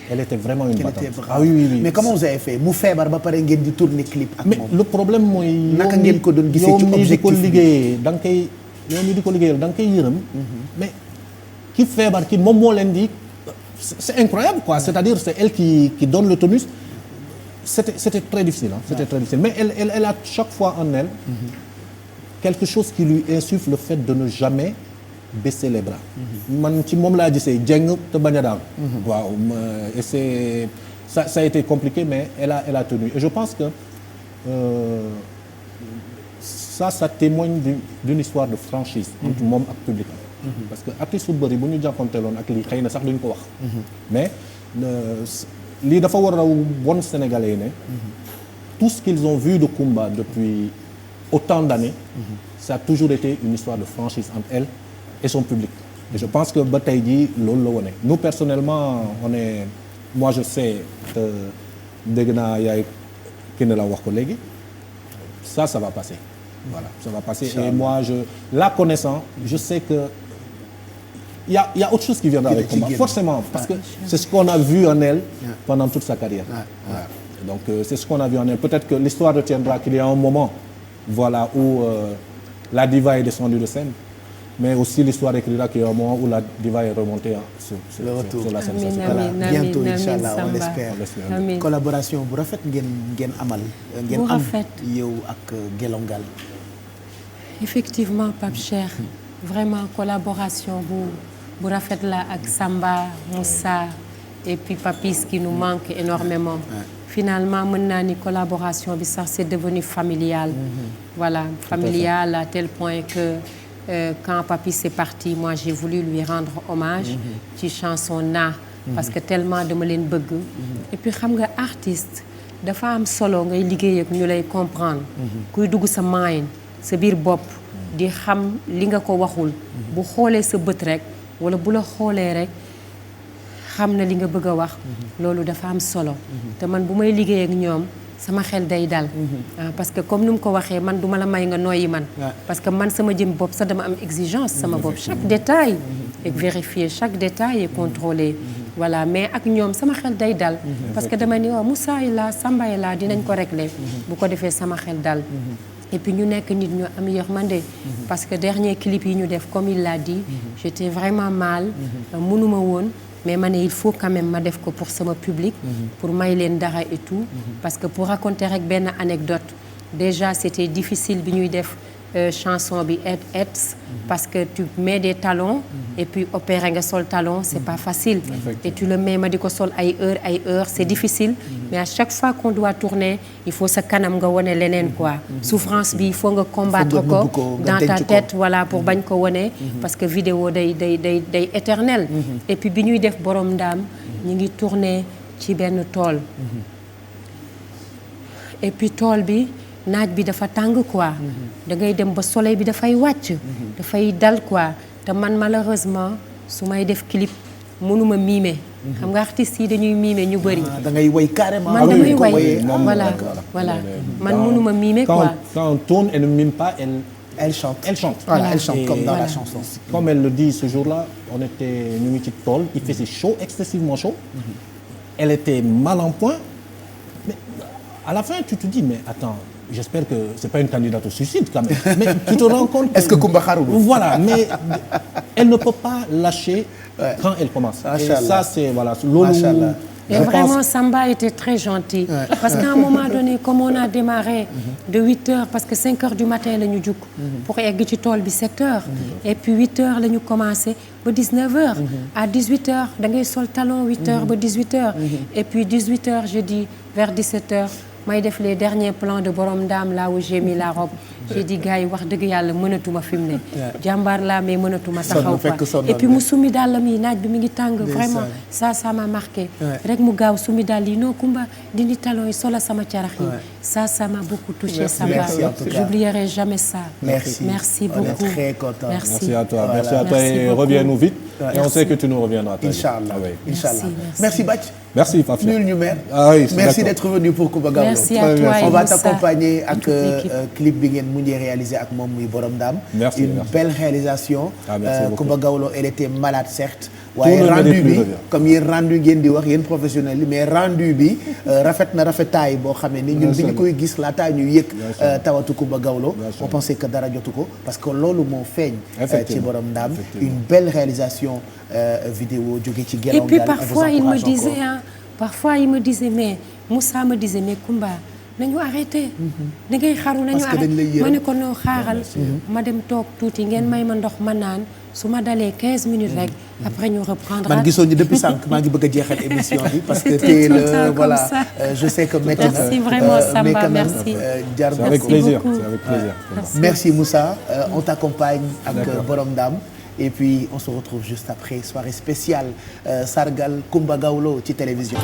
elle était vraiment une battante. Ah oui. Mais comment vous avez fait mu feebar ba pare ngeen di tourner clip ak moom. Mais le problème mooy naka ngeen ko doon gisee ci objectif bi da nga koy yow mi di ko liggéeyal da nga koy yërëm mais ki feebar ki moom moo leen di c'est incroyable quoi c'est-à-dire c'est elle qui donne le tonus. C'était très difficile c'était très difficile mais elle a chaque fois en elle quelque chose qui lui insuffle le fait de ne jamais baisser les bras man ci moom laa gisee jeng te bañ a daal waaw et c'est ça a été compliqué mais elle a tenu et je pense que ça témoigne d'une histoire de franchise entre moom ak public parce que artistes yu bëri bu ñu jàppanteeloon ak lii xëy na sax duñ ko wax mais lii dafa war a won Sénégalais yi ne tout ce qu'ils ont vu de Kumba depuis autant d'années ça a toujours été une histoire de franchise entre elle et son public et je pense que ba tey jii loolu la wone nous personnellement moi je sais dégg naa yaay ki ne la wax ko léegi ça va passer voilà ça va passer et moi la connaissant je sais que il y a autre chose qui viendra avec Kumba forcément parce que c'est ce qu'on a vu en elle pendant toute sa carrière donc c'est ce qu'on a vu en elle peut-être que l'histoire retiendra qu'il y a un moment voilà où la diva est descendue de scène mais aussi l'histoire écrira qu'il y a un moment où la diva est remontée sur la scène. Bientôt inchallah on l'espère. Collaboration bu rafet ngeen amal ngeen am yow ak Guelongal. Effectivement Pape Cheikh vraiment collaboration bu rafet la ak Samba Moussa et puis Papis qui nous manque énormément finalement mën naa ni collaboration bi sax c'est devenu familial voilà familial à tel point que quand Papis est parti moi j'ai voulu lui rendre hommage ci chanson na parce que tellement dama leen bëgg et puis xam nga artiste dafa am solo ngay liggéey ak ñu lay comprendre kuy dugg sa mind sa biir bopp di xam li nga ko waxul bu xoolee sa bët rek wala bu la xoolee rek xam na li nga bëgg a wax loolu dafa am solo te man bu may liggéey ak ñoom sama xel day dal parce que comme ni mu ko waxee man duma la may nga nooyi man parce que man sama jëm bopp sax dama am exigence sama bopp chaque détail est vérifié chaque détail est contrôlé voilà mais ak ñoom sama xel day dal parce que dama ni waaw Moussa yi la Samba yi la dinañ ko régler bu ko defee sama xel dal et puis ñu nekk nit ñu am yërmande parce que dernier clip yi ñu def comme il l'a dit j'étais vraiment mal mënuma woon mais ma ne il faut quand même ma def ko pour sama public pour may leen dara et tout parce que pour raconter rek benn anecdote déjà c'était difficile bi ñuy def chanson bi Eds parce que tu mets des talons et puis opérer nga sol talon c'est pas facile et tu le mets ma di ko sol ay heures c'est difficile mais à chaque fois qu'on doit tourner il faut sa kanam nga wone leneen quoi souffrance bi il faut nga combattre ko dans ta tête voilà pour bañ ko wone parce que vidéo day éternel et puis bi ñuy def borom ndaam ñu ngi tourner ci benn tool et puis tool bi naaj bi dafa tàng quoi da ngay dem ba soleil bi dafay wàcc dafay dal quoi te man malheureusement su may def clip mënuma mimer xam nga artistes yi dañuy mimer ñu bëri da ngay woy carrément man damay woy voilà man mënuma mimer quoi quand on tourne elle ne mime pas elle chante voilà elle chante comme dans la chanson comme elle le dit ce jour-là on était ñu ngi ci tool il faisait chaud excessivement chaud elle était mal en point mais à la fin tu te dis mais attends j'espère que c'est pas une candidate au suicide quand même mais tu te rends compte est-ce que Coumba xarul voilà mais elle ne peut pas lâcher quand elle commence et ça c'est voilà loolu et vraiment Samba était très gentil parce qu'à un moment donné comme on a démarré de 8 heures parce que 5 heures du matin la ñu jug pour egg ci tool bi 7 heures et puis 8 heures la ñu commencé ba 19 heures à 18 heures da ngay sol talon 8 heures ba 18 heures et puis 18 heures je dis vers 17 heures may def les derniers plans de borom ndaam là où j'ai mis la robe j'ai dit gars yi wax dëgg yàlla mënatuma fi mu ne jàmbaar laa mais mënatuma taxaw quoi et puis mu sumi dàllam yi naaj bi mi ngi tàng vraiment ça m'a marqué rek mu gaaw sumi dàll yi non Kumba dindi talon yi sola sama carax yi ça m'a beaucoup touché Samba j'oublierai jamais ça merci beaucoup on est très content merci à toi merci à toi et reviens-nous vite et on sait que tu nous reviendras Inch'Allah merci Bac merci Pape nul ñu mère merci d'être venu pour Coumba Gawlo merci à toi on va t'accompagner ak clip bi ngeen mujjee réalisé ak moom muy borom daam une belle réalisation Coumba Gawlo elle était malade certes waaye rendu bi comme yéen rendu ngeen di wax yéen professionnels yi mais rendu bi rafet na rafetaay boo xam ne ni ñun bi ñu koy gis laataa ñu yëg tawatu Coumba Gawlo on pensait que dara jotu ko parce que loolu moo feeñ ci borom ndaam une belle réalisation vidéo jóge ci Guelone et puis parfois il me disait mais Moussa me disait mais Coumba nañu arrêté da ngay xaru nañu arrêté ma ne ko noo xaaral ma dem toog tuuti ngeen may ma ndox ma naan su ma dalee 15 minutes rek après ñu reprendre man gisoon ñu depuis sànq maa ngi bëgg a jeexal émission bi parce que tey la voilà je sais que métti na merci vraiment Samba merci c'est avec plaisir merci Moussa on t'accompagne ak borom ndaam et puis on se retrouve juste après soirée spéciale sargal Coumba Gawlo ci télévision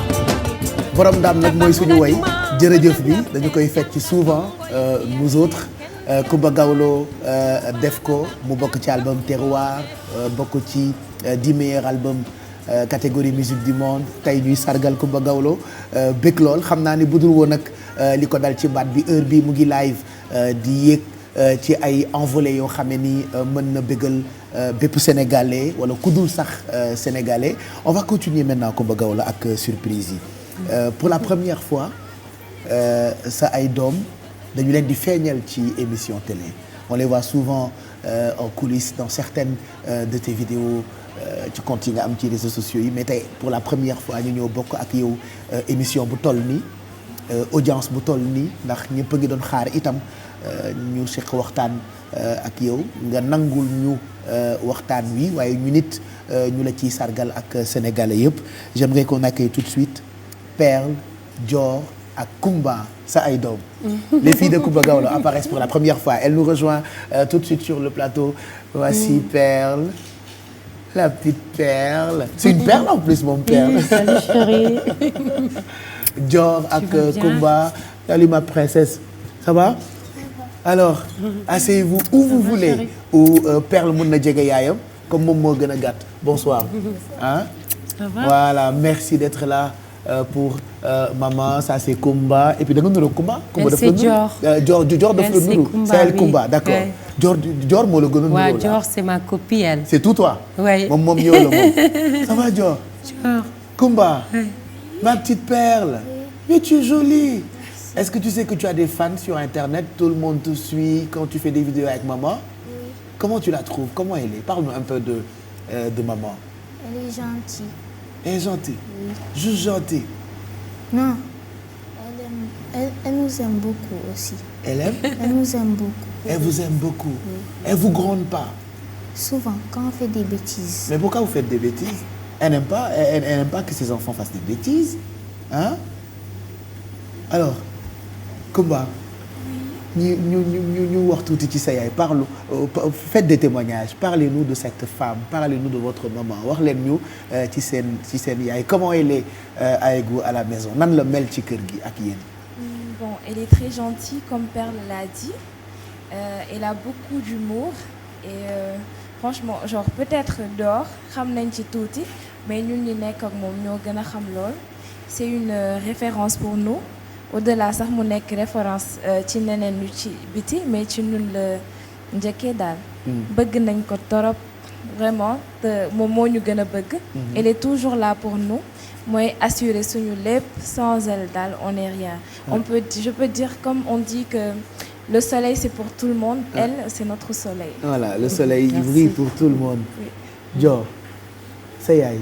borom ndaam nag mooy suñu woy jërëjëf bi dañu koy fekk ci souvent nous autres Coumba Gawlo def ko mu bokk ci album Terroir bokk ci 10 meilleurs albums catégorie musique du monde tey ñuy sargal Coumba Gawlo bëgg lool xam naa ni budul woon nag li ko dal ci baat bi heure bi mu ngi live di yéeg ci ay envolées yoo xam ne ni mën na bëggal bépp sénégalais wala ku dul sax sénégalais on va continuer maintenant Coumba Gawlo ak surprise yi pour la première fois sa ay doom dañu leen di feeñal ci émission télé on les voit souvent en coulisses dans certaines de tes vidéos ci compte yi nga am ci réseaux sociaux yi mais tey pour la première fois ñu ñëw bokk ak yow émission bu toll nii audience bu toll nii ndax ñëpp a ngi doon xaar itam ñu seq waxtaan ak yow nga nangul ñu waxtaan wi waaye ñu nit ñu la ciy sargal ak sénégalais yëpp j'aimerais qu'on accueille tout de suite Perle Dior ak Coumba sa ay doom les filles de Coumba Gawlo apparaissent pour la première fois elle nous rejoint tout de suite sur le plateau voici Perle la petite Perle c'est une perle en plus mon Perle salut chérie Dior ak Coumba salut ma princesse ça va alors asseyez-vous où vous voulez ou Perle mën na jege yaayam comme moom moo gën a gàtt bonsoir ah voilà merci d'être là pour maman ça c'est Kumba et puis da nga nuru Kumba c'est Dior Dior dafa la nuru c'est elle Kumba d'accord Dior moo la gën a nuru waaw Dior c'est ma copine elle c'est tout toi oui moom yow la moom ça va Dior Kumba ma petite Perle mais tu es jolie est-ce que tu sais que tu as des fans sur internet tout le monde te suit quand tu fais des vidéos avec maman oui. Comment tu la trouves comment elle est parle-nous un peu de maman. Elle est gentille. Elle est gentille oui. Juste gentille non elle nous aime beaucoup aussi. Elle aime elle nous aime beaucoup. Elle vous aime beaucoup oui. Elle vous gronde pas souvent quand on fait des bêtises. Mais pourquoi vous faites des bêtises? Elle n'aime pas que ses enfants fassent des bêtises hein alors Kumba ñu wax tuuti ci sa yaay parle faites des témoignages parlez-nous de cette femme parlez-nous de votre maman wax leen ñu ci seen yaay comment elle est avec vous à la maison nan la mel ci kër gi ak yéen. Bon elle est très gentille comme Perle l'a dit elle a beaucoup d'humour et franchement genre peut-être dehors xam nañ ci tuuti mais ñun ñi nekk ak moom ñoo gën a xam lool c'est une référence pour nous. Au-delà sax mu nekk référence ci neneen ñu ci biti mais ci ñun la njëkkee daal. bëgg nañ ko torop vraiment te moom moo ñu gën a bëgg. Elle est toujours là pour nous mooy assurer suñu lépp sans elle daal on n'est rien. Je peux dire comme on dit que le soleil c'est pour tout le monde. Elle c'est notre soleil. Voilà le soleil il brille pour tout le monde. Dior sa yaay.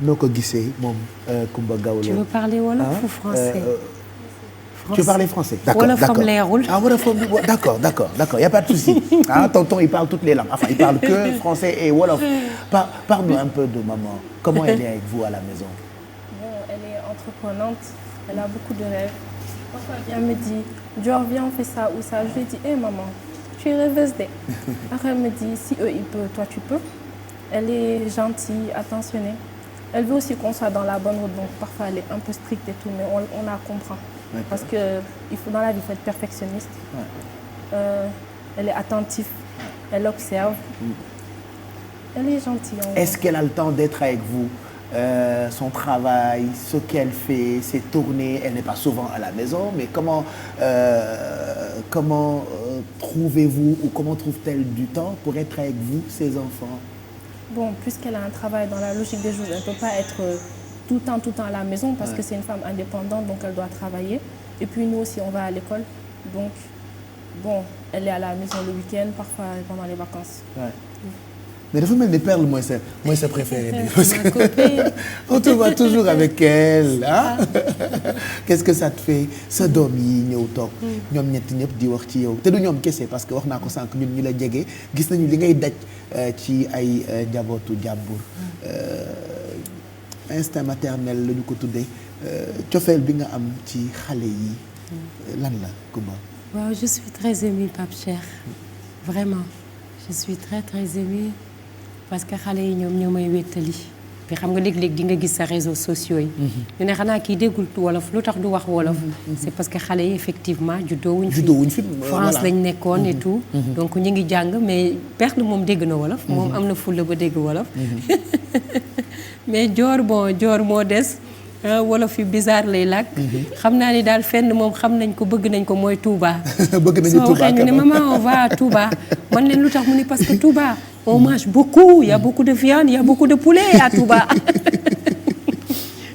noo ko gisee moom Kumba Gawlo. Tu veux parler wolof ou français? Tu veux parler français? D'accord, wolofam leerul. Ah wolofam d'accord, y a pas de souci. Ah tonton il parle toutes les langues. Enfin il parle que français et wolof. Parle-nous un peu de maman. Comment elle est avec vous à la maison? Bon, elle est entreprenante. Elle a beaucoup de rêves. Parfois elle me dit Dior viens on fait ça ou ça. Je lui dis maman tu es rêveuse de. Après elle me dit si eux ils peuvent toi tu peux. Elle est gentille, attentionnée. Elle veut aussi qu'on soit dans la bonne route, donc parfois elle est un peu stricte et tout, mais on la comprend. Okay. Parce que dans la vie, il faut être perfectionniste. Ouais. Elle est attentive, elle observe. Elle est gentille. Est-ce qu'elle a le temps d'être avec vous? Son travail, ce qu'elle fait, ses tournées, elle n'est pas souvent à la maison, mais comment trouvez-vous ou comment trouve-t-elle du temps pour être avec vous, ses enfants? Bon, puisqu'elle a un travail dans la logique des choses, elle ne peut pas être tout le temps à la maison parce que c'est une femme indépendante, donc elle doit travailler. Et puis nous aussi, on va à l'école. Donc, bon, elle est à la maison le week-end, parfois pendant les vacances. Ouais. Mais dafa mel ni Perle mooy sa préférée bi parce que on te voit toujours avec elle ah. Qu'est-ce que ça te fait sa doom yi ñëw toog ñoom ñetti ñëpp di wax ci yow te du ñoom kese parce que wax naa ko sànq ñun ñu la jege gis nañu li ngay daj ci ay njabootu jàmbur instinct maternel la ñu ko tuddee cofeel bi nga am ci xale yi lan la Kumba. waaw je suis très émue Pape Cheikh vraiment je suis très émue parce que xale yi ñoom ñoo may wéttali bi xam nga léeg-léeg di nga gis sa réseaux sociaux yi ñu ne xanaa kii déggul wolof lu tax du wax wolof c'est parce que xale yi effectivement juddoowuñ fi France lañ nekkoon et tout donc ñu ngi jàng mais Perle moom dégg na wolof moom am na fulla ba dégg wolof mais Dior moo des wolof yu bizarre lay làkk xam naa ni daal fenn moom xam nañ ko bëgg nañ ko mooy Touba bëgg nañu Touba soo waxee ñu ne maman on va à Touba man leen lu tax mu ni parce que Touba on mange beaucoup il y a beaucoup de viande il y a beaucoup de poulet à Touba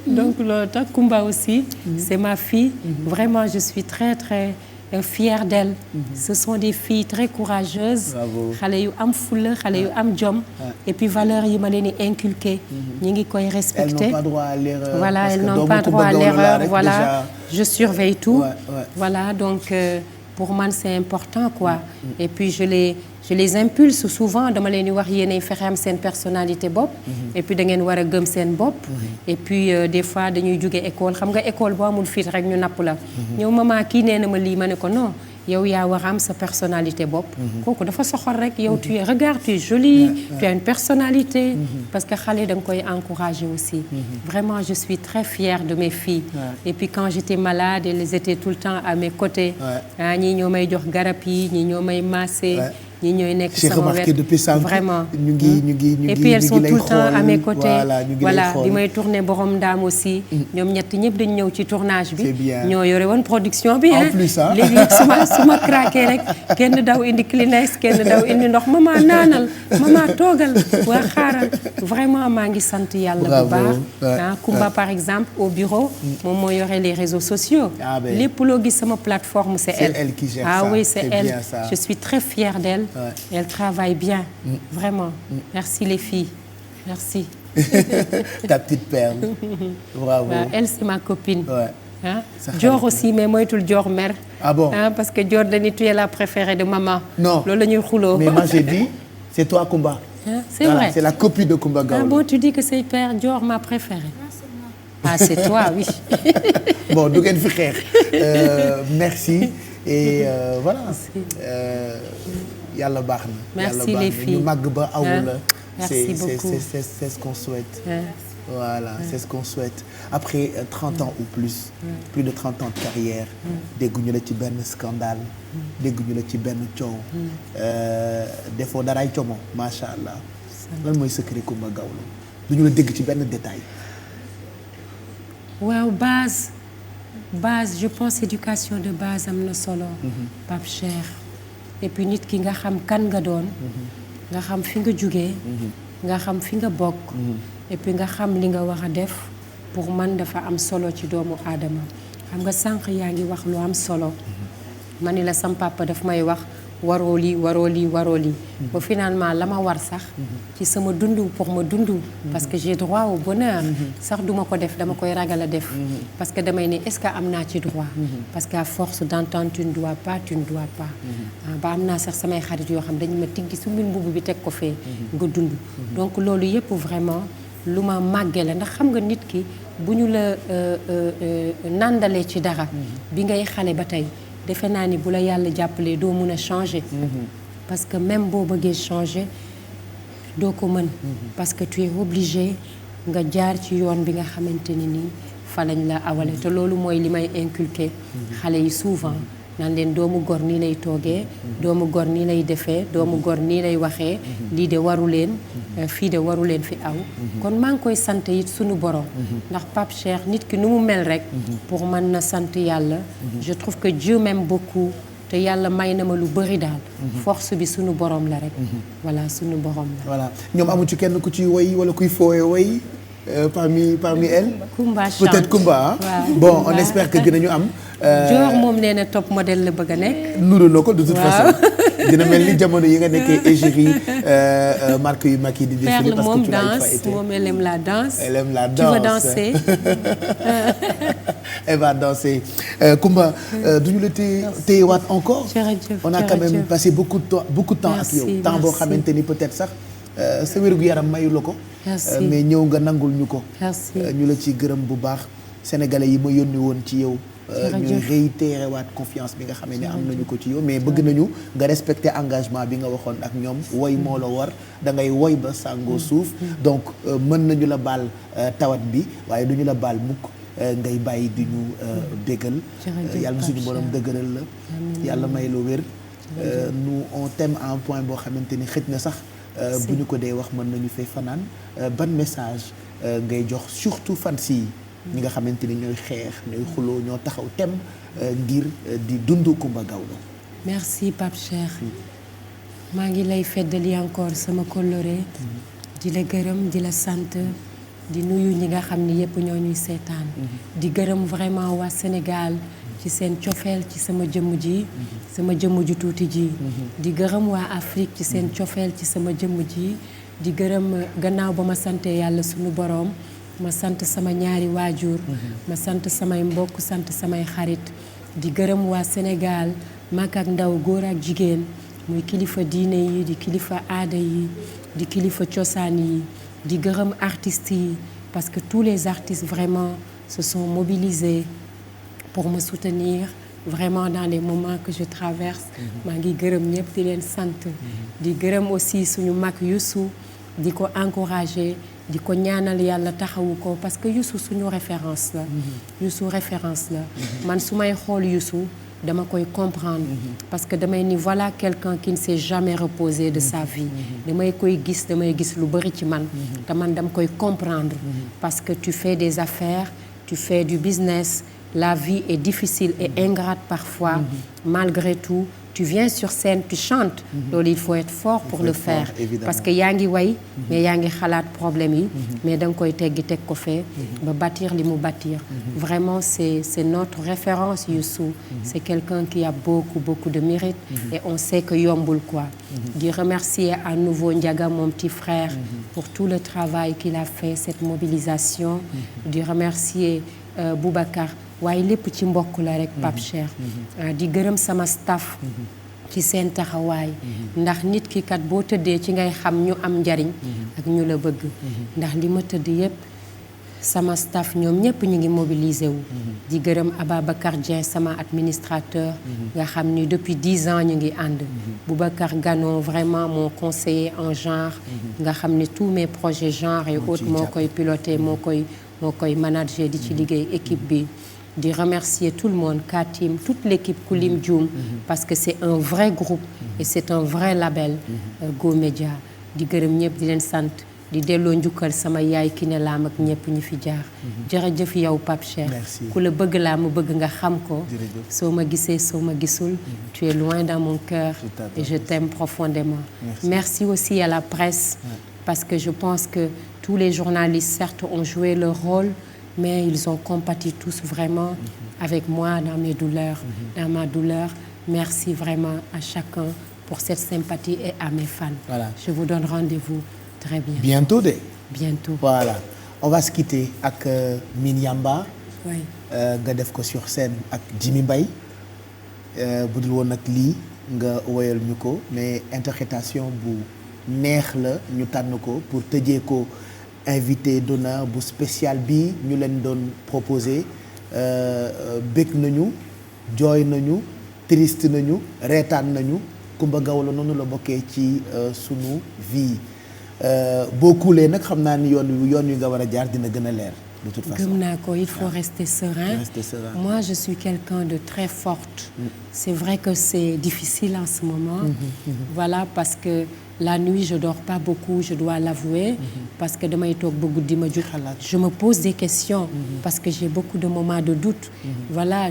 donc loolu tax Kumba aussi c'est ma fille vraiment je suis très fière d'elle ce sont des filles très courageuses xale yu am fulla xale yu am jom et puis valeurs yi ma leen di inculquer ñi ngi koy respecter elles n'ont pas droit à l'erreur voilà elles n'ont pas droit à l'erreur voilà je surveille tout voilà donc pour man c'est important quoi et puis je les impulse souvent dama leen di wax yéenay fexe am seen personnalité bopp et puis da ngeen war a gëm seen bopp et puis des fois dañuy jóge école xam nga école boo amul fit rek ñu napp la ñëw maman kii nee na ma lii ma ne ko non yow yaa war a am sa personnalité bopp. kooku dafa soxor rek yow tu es regarde tu es jolie. tu as une personnalité. parce que xale da nga koy encourager aussi. vraiment je suis très fière de mes filles. et puis quand j'étais malade elles étaient tout le temps à mes côtés. ñii ñoo may jox garab yi ñii ñoo may masser. ñi ñooy nekk sama wet vraiment ñu ngi et puis elles sont tout le temps à mes côtés voilà bi may tourner borom ndaam aussi ñoom ñett ñëpp dañ ñëw ci tournage bi ñoo yore woon production bi léegi su ma craqué rek kenn daw indi Kleenex kenn daw indi ndox mama naanal mama toogal waa xaaral vraiment maa ngi sant yàlla bu baax Kumba par exemple au bureau moom moo yore les réseaux sociaux lépp loo gis sama plateforme c'est elle qui gère ça. oui c'est elle je suis très fière d'elle. Elle travaille bien, vraiment. Merci les filles, merci. Ta petite perle, bravo. Elle c'est ma copine. Dior aussi mais moytul Dior mère. Ah bon? Parce que Dior dañuy tu es la préférée de maman. Non. Loolu la ñuy xuloo. Mais moi j'ai dit c'est toi Kumba. C'est vrai. C'est la copine de Kumba Gawlo. Ah bon, tu dis que c'est père Dior ma préférée. Ah c'est toi, oui. Bon du ngeen fi xeex. Merci et voilà. Yàlla baax na. Merci les filles. ñu màgg ba awu la. Merci beaucoup. C'est ce qu'on souhaite. Voilà, c'est ce qu'on souhaite. Après 30 ans ou plus, plus de 30 ans de carrière, dégguñu la ci benn scandale, dégguñu la ci benn coow. defoo daraay como macha allah. lan mooy secret Kumba Gawlo duñu la dégg ci benn détail. waaw base je pense éducation de base am na solo. Pape Cheikh. et puis nit ki nga xam kan nga doon. nga xam fi nga jugee. nga xam fi nga bokk. et puis nga xam li nga war a def pour man dafa am solo ci doomu aadama xam nga sànq yaa ngi wax lu am solo. ma ni la sam papa daf may wax waroo lii waroo lii waroo lii. ba finalement la ma war sax. ci sama dund pour ma dund. parce que j'ai droit au bonheur. sax duma ko def dama koy ragal a def. parce que damay ne est-ce que am naa ci droit. parce que à force d'entendre tu ne dois pas tu ne dois pas. ba am naa sax samay xarit yoo xam dañu ma tiggi su mbir mbubb bi teg ko fee. nga dund donc loolu yëpp vraiment lu ma màggee la ndax xam nga nit ki bu ñu la nandalee ci dara. bi ngay xale ba tey. defe naa ni bu la yàlla jàppalee doo mun a changer. parce que même boo bëggee changer doo ko mën. parce que tu es obligé nga jaar ci yoon bi nga xamante ni nii fa lañ la awale te loolu mooy li may inculquer xale yi souvent naan leen doomu gor nii lay toogee. doomu gor nii lay defee doomu gor nii lay waxee. lii de waru leen fii de waru leen fi aw. kon maa ngi koy sant it sunu borom. ndax Pape Cheikh nit ki nu mu mel rek. pour mën na sant yàlla. je trouve que Dieu m'aime beaucoup te yàlla may na ma lu bëri daal. force bi sunu borom la rek. voilà sunu borom la. voilà ñoom amu ci kenn ku ci woy wala kuy fooyee woy parmi elles. Kumba chante peut-être Kumba bon on espère que dinañu am. Dior moom nee na top modèle la bëgg a nekk. nuru na ko de toute façon. dina mel ni jamono yi nga nekkee égérie marque yu mag yi di défilé parce que tu l'as pas été. moom elle aime la danse. elle aime la danse. tu veux danser. elle va danser. Kumba duñu la téyewaat encore. jërëjëf on a quand même passé beaucoup de temps ak yow. temps boo xamante ni peut-être sax sa wérgu yaram mayu la ko. mais ñëw nga nangul ñu ko. ñu la ci gërëm bu baax sénégalais yi ma yónni woon ci yow. ñuy réitéré waat confiance bi nga xam ne am nañu ko ci yow mais bëgg nañu nga respecter engagement bi nga waxoon ak ñoom woy moo la war da ngay woy ba sàngoo suuf donc mën nañu la baal tawat bi waaye duñu la baal mukk ngay bàyyi di ñu déggal yàlla na suñu borom dëgëral la yàlla may la wér nous on t'aime à un point boo xamante ni xëj na sax bu ñu ko dee wax mën nañu fay fanaan ban message ngay jox surtout fans yi ñi nga xamante ni ñooy xeex ñooy xuloo ñoo taxaw tem ngir di dund Kumba Gawlo. merci Pape Cheikh maa ngi lay feddali encore sama kóllëre di la gërëm di la sant di nuyu ñi nga xam ni yëpp ñoo ñuy seetaan di gërëm vraiment waa Sénégal ci seen cofeel ci sama jëmm ji sama jëmm ju tuuti ji di gërëm waa Afrique ci seen cofeel ci sama jëmm ji di gërëm gannaaw ba ma sante yàlla sunu boroom ma sant sama ñaari waajur ma sant samay mbokk sant samay xarit di gërëm waa Sénégal mag ak ndaw góor ak jigéen muy kilifa diine yi di kilifa aada yi di kilifa cosaan yi di gërëm artistes yi parce que tous les artistes vraiment se sont mobilisés pour me soutenir vraiment dans les moments que je traverse maa ngi gërëm ñëpp di leen sant di gërëm aussi suñu mag Youssou di ko encourager di ko ñaanal yàlla taxawu ko parce que Youssou suñu référence la Youssou référence la man su may xool Youssou dama koy comprendre parce que damay ni voilà quelqu'un qui ne s'est jamais reposé de sa vie damay gis lu bari ci man te man dama koy comprendre parce que tu fais des affaires tu fais du business la vie est difficile et ingrate parfois malgré tout tu viens sur scène tu chantes loolu il faut être fort pour le faire parce que yaa ngi way mais yaa ngi xalaat problème yi mais da nga koy teggi teg ko fee ba bâtir li mu bâtir vraiment c'est notre référence Youssou c'est quelqu'un qui a beaucoup de mérite et on sait que yombul quoi di remercier à nouveau Ndiaga mon petit frère pour tout le travail qu'il a fait cette mobilisation di remercier Boubacar waaye lépp ci mbokk la rek Pape Cheikh di gërëm sama staff ci seen taxawaay ndax nit ki kat boo tëddee ci ngay xam ñu am njariñ ak ñu la bëgg ndax li ma tëdd yépp sama staff ñoom ñëpp ñu ngi mobilisé wu di gërëm Ababacar Dieng sama administrateur nga xam ni depuis 10 ans ñu ngi ànd Boubacar Ganon vraiment mon conseiller en genre nga xam ni tous mes projets genre et autres moo koy piloté moo koy manager di ci liggéey équipe bi di remercier tout le monde Katim toute l'équipe Koulim Dioum parce que c'est un vrai groupe et c'est un vrai label Go Média di gërëm ñëpp di leen sant di delloo njukkal sama yaay ki ne laam ak ñëpp ñi fi jaar jërëjëf yow Pape Cheikh ku la bëgg laa mu bëgg nga xam ko soo ma gisee soo ma gisul tu es loin dans mon cœur et je t'aime profondément merci aussi à la presse parce que je pense que tous les journalistes certes ont joué leur rôle mais ils ont compati tous vraiment avec moi dans mes douleurs dans ma douleur merci vraiment à chacun pour cette sympathie et à mes fans je vous donne rendez-vous très bien bientôt voilà on va se quitter ak Minyamba nga def ko sur scène ak Jimmy Mbaye bu dul woon nag lii nga woyal ñu ko mais interprétation bu neex la ñu tànn ko pour tëjee ko invité d'honneur bu spécial bi ñu leen doon proposé bëgg nañu jooy nañu triste nañu reetaan nañu Coumba Gawlo noonu la bokkee ci sunu vie boo kuulee nag xam naa ni yoon wi nga war a jaar dina gën a leer de toute façon. gëm naa ko il faut rester serein. Moi je suis quelqu'un de très forte. C'est vrai que c'est difficile en ce moment. Voilà parce que la nuit je dors pas beaucoup je dois l'avouer. Parce que damay toog ba guddi ma jug je me pose des questions. Parce que j'ai beaucoup de moments de doute. Voilà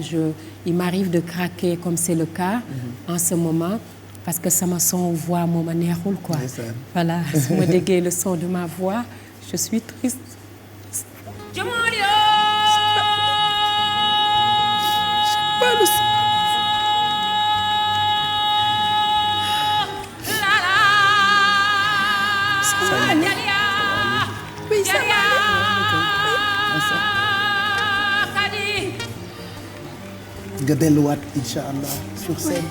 il m'arrive de craquer comme c'est le cas en ce moment. Parce que sama son voix moo ma neexul quoi. Voilà su ma déggee le son de ma voix je suis triste. nga delluwaat incha allah sur scène.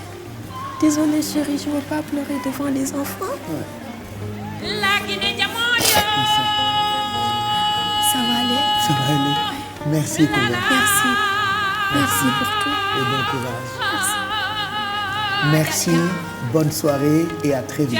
Désolée chérie, je ne veux pas pleurer devant les enfants. Ça va aller. Ça va aller. Merci Coumba. Merci pour tout. Et bon courage. Merci, bonne soirée et à très vite.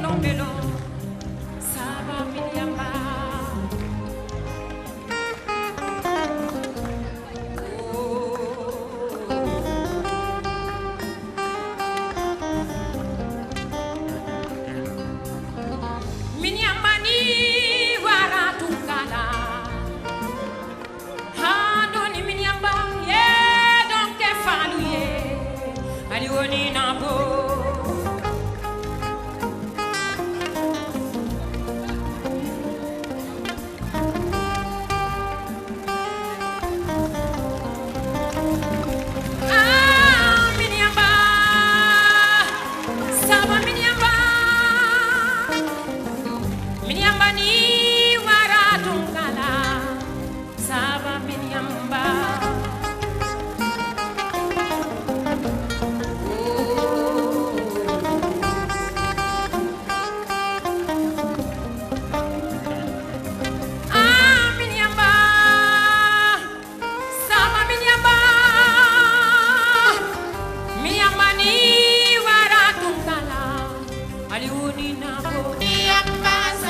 melo melo Saba Minyamba Minyamba ni wara tungala Hando ni minyamba ye donke falu ye Ali woni na bo